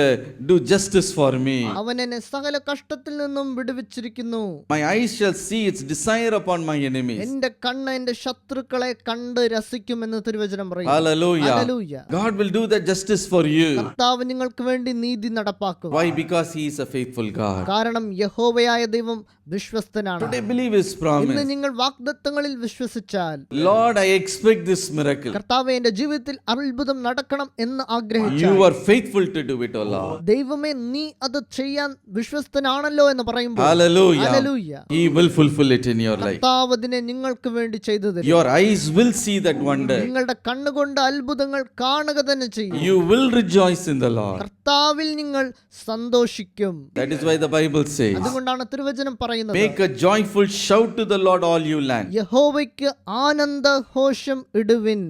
do justice for me. അവൻ എന്നെ സകല കഷ്ടത്തിൽ നിന്നും വിടുവിച്ചിരിക്കുന്നു. My eyes shall see its desire upon my enemies. എന്റെ കണ്ണ് എന്റെ ശത്രുക്കളെ കണ്ട് രസിക്കുമെന്ന് തിരുവചനം പറയും. Hallelujah. Hallelujah. God will do that justice for you. കർത്താവ് നിങ്ങൾക്ക് വേണ്ടി നീതി നടപ്പാക്കും. Why? Because He is a faithful God. കാരണം യഹോവയായ ദൈവം വിശ്വസ്തനാണ്. Today believe His promise. ഇന്ന് നിങ്ങൾ വാഗ്ദത്തങ്ങളിൽ വിശ്വസിച്ചാൽ, Lord, I expect this miracle. കർത്താവേ എന്റെ ജീവിതത്തിൽ അത്ഭുതം നടക്കണം എന്ന് ആഗ്രഹിച്ചാൽ, You are faithful to do it, O Lord. ദൈവമേ നീ അത് ചെയ്യാൻ വിശ്വസ്തനാണല്ലോ എന്ന് പറയുമ്പോൾ, Hallelujah. Hallelujah, He will fulfill it in your life. കർത്താവ് അതിനെ നിങ്ങൾക്ക് വേണ്ടി ചെയ്തു തരും. Your eyes will see that wonder. നിങ്ങളുടെ കണ്ണുകൊണ്ട് അത്ഭുതങ്ങൾ കാണുക തന്നെ ചെയ്യും. You will rejoice in the Lord. കർത്താവിൽ നിങ്ങൾ സന്തോഷിക്കും. That is why the Bible says, അതുകൊണ്ടാണ് തിരുവചനം പറയുന്നത്, make a joyful shout to the Lord, all you land. യഹോവയ്ക്ക് ആനന്ദഘോഷം ഇടുവിൻ.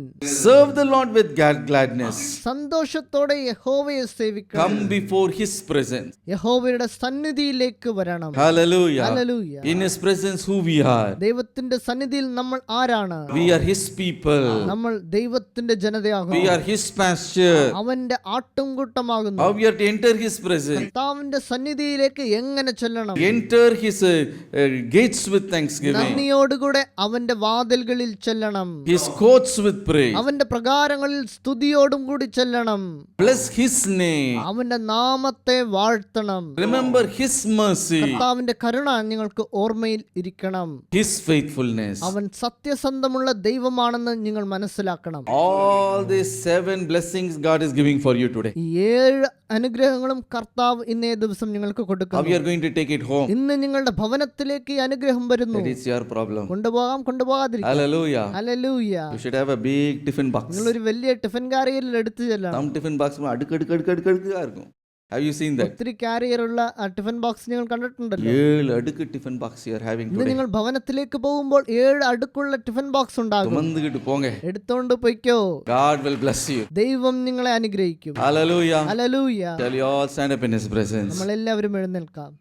Serve the Lord with gladness. സന്തോഷത്തോടെ യഹോവയെ സേവിക്കണം. Come before His presence. യഹോവയുടെ സന്നിധിയിലേക്ക് വരണം. Hallelujah. Hallelujah. In His presence, who we are? ദൈവത്തിന്റെ സന്നിധിയിൽ നമ്മൾ ആരാണ്? We are His people. നമ്മൾ ദൈവത്തിന്റെ ജനതയാകുന്നു. We are His pasture. അവന്റെ ആട്ടുംകൂട്ടമാകുന്നു. How we are to enter His presence? കർത്താവിന്റെ സന്നിധിയിലേക്ക് എങ്ങനെ ചെല്ലണം? Enter His gates with thanksgiving. നന്ദിയോടുകൂടെ അവന്റെ വാതിൽകളിൽ ചെല്ലണം. His courts with praise. അവന്റെ പ്രകാരങ്ങളിൽ സ്തുതിയോടും കൂടി ചെല്ലണം. Bless His name. അവന്റെ നാമത്തെ വാഴ്ത്തണം. Remember His mercy. കർത്താവിന്റെ കരുണ നിങ്ങൾക്ക് ഓർമ്മയിൽ ഇരിക്കണം. His faithfulness. അവൻ സത്യസന്ധമുള്ള ദൈവമാണെന്ന് നിങ്ങൾ മനസ്സിലാക്കണം. All these 7 blessings God is giving for you today. ഈ 7 അനുഗ്രഹങ്ങളും കർത്താവ് ഇന്നേ ദിവസം നിങ്ങൾക്ക് How കൊടുക്കുന്നു. you are going to take it home? ഇന്ന് നിങ്ങളുടെ ഭവനത്തിലേക്ക് ഈ അനുഗ്രഹം വരുന്നു. That is your problem. കൊണ്ടുപോകാതിരിക്കും. Hallelujah. Hallelujah. You should have a big tiffin box. നിങ്ങളൊരു വലിയ ടിഫിൻ കാരിയറിൽ എടുത്തു ചെല്ലണം. Some tiffin box അടുക്ക് ആയിരിക്കും. Have you seen that? ഒത്തിരി കാരിയറുള്ള ടിഫിൻ ബോക്സ് നിങ്ങൾ കണ്ടിട്ടുണ്ടല്ലോ. 7 അടുക്ക് tiffin box you are having ഇന്ന് today. നിങ്ങൾ ഭവനത്തിലേക്ക് പോകുമ്പോൾ 7 അടുക്കുള്ള ടിഫിൻ ബോക്സ് ഉണ്ടാകും. ചുമന്നുകിട്ട് പോങ്ങ. എടുത്തോണ്ട് പൊയ്ക്കോ. God will bless you. ദൈവം നിങ്ങളെ അനുഗ്രഹിക്കും. Hallelujah. Hallelujah. Shall you all stand up in His presence? നമ്മളെല്ലാവരും എഴുന്നേൽക്കാം.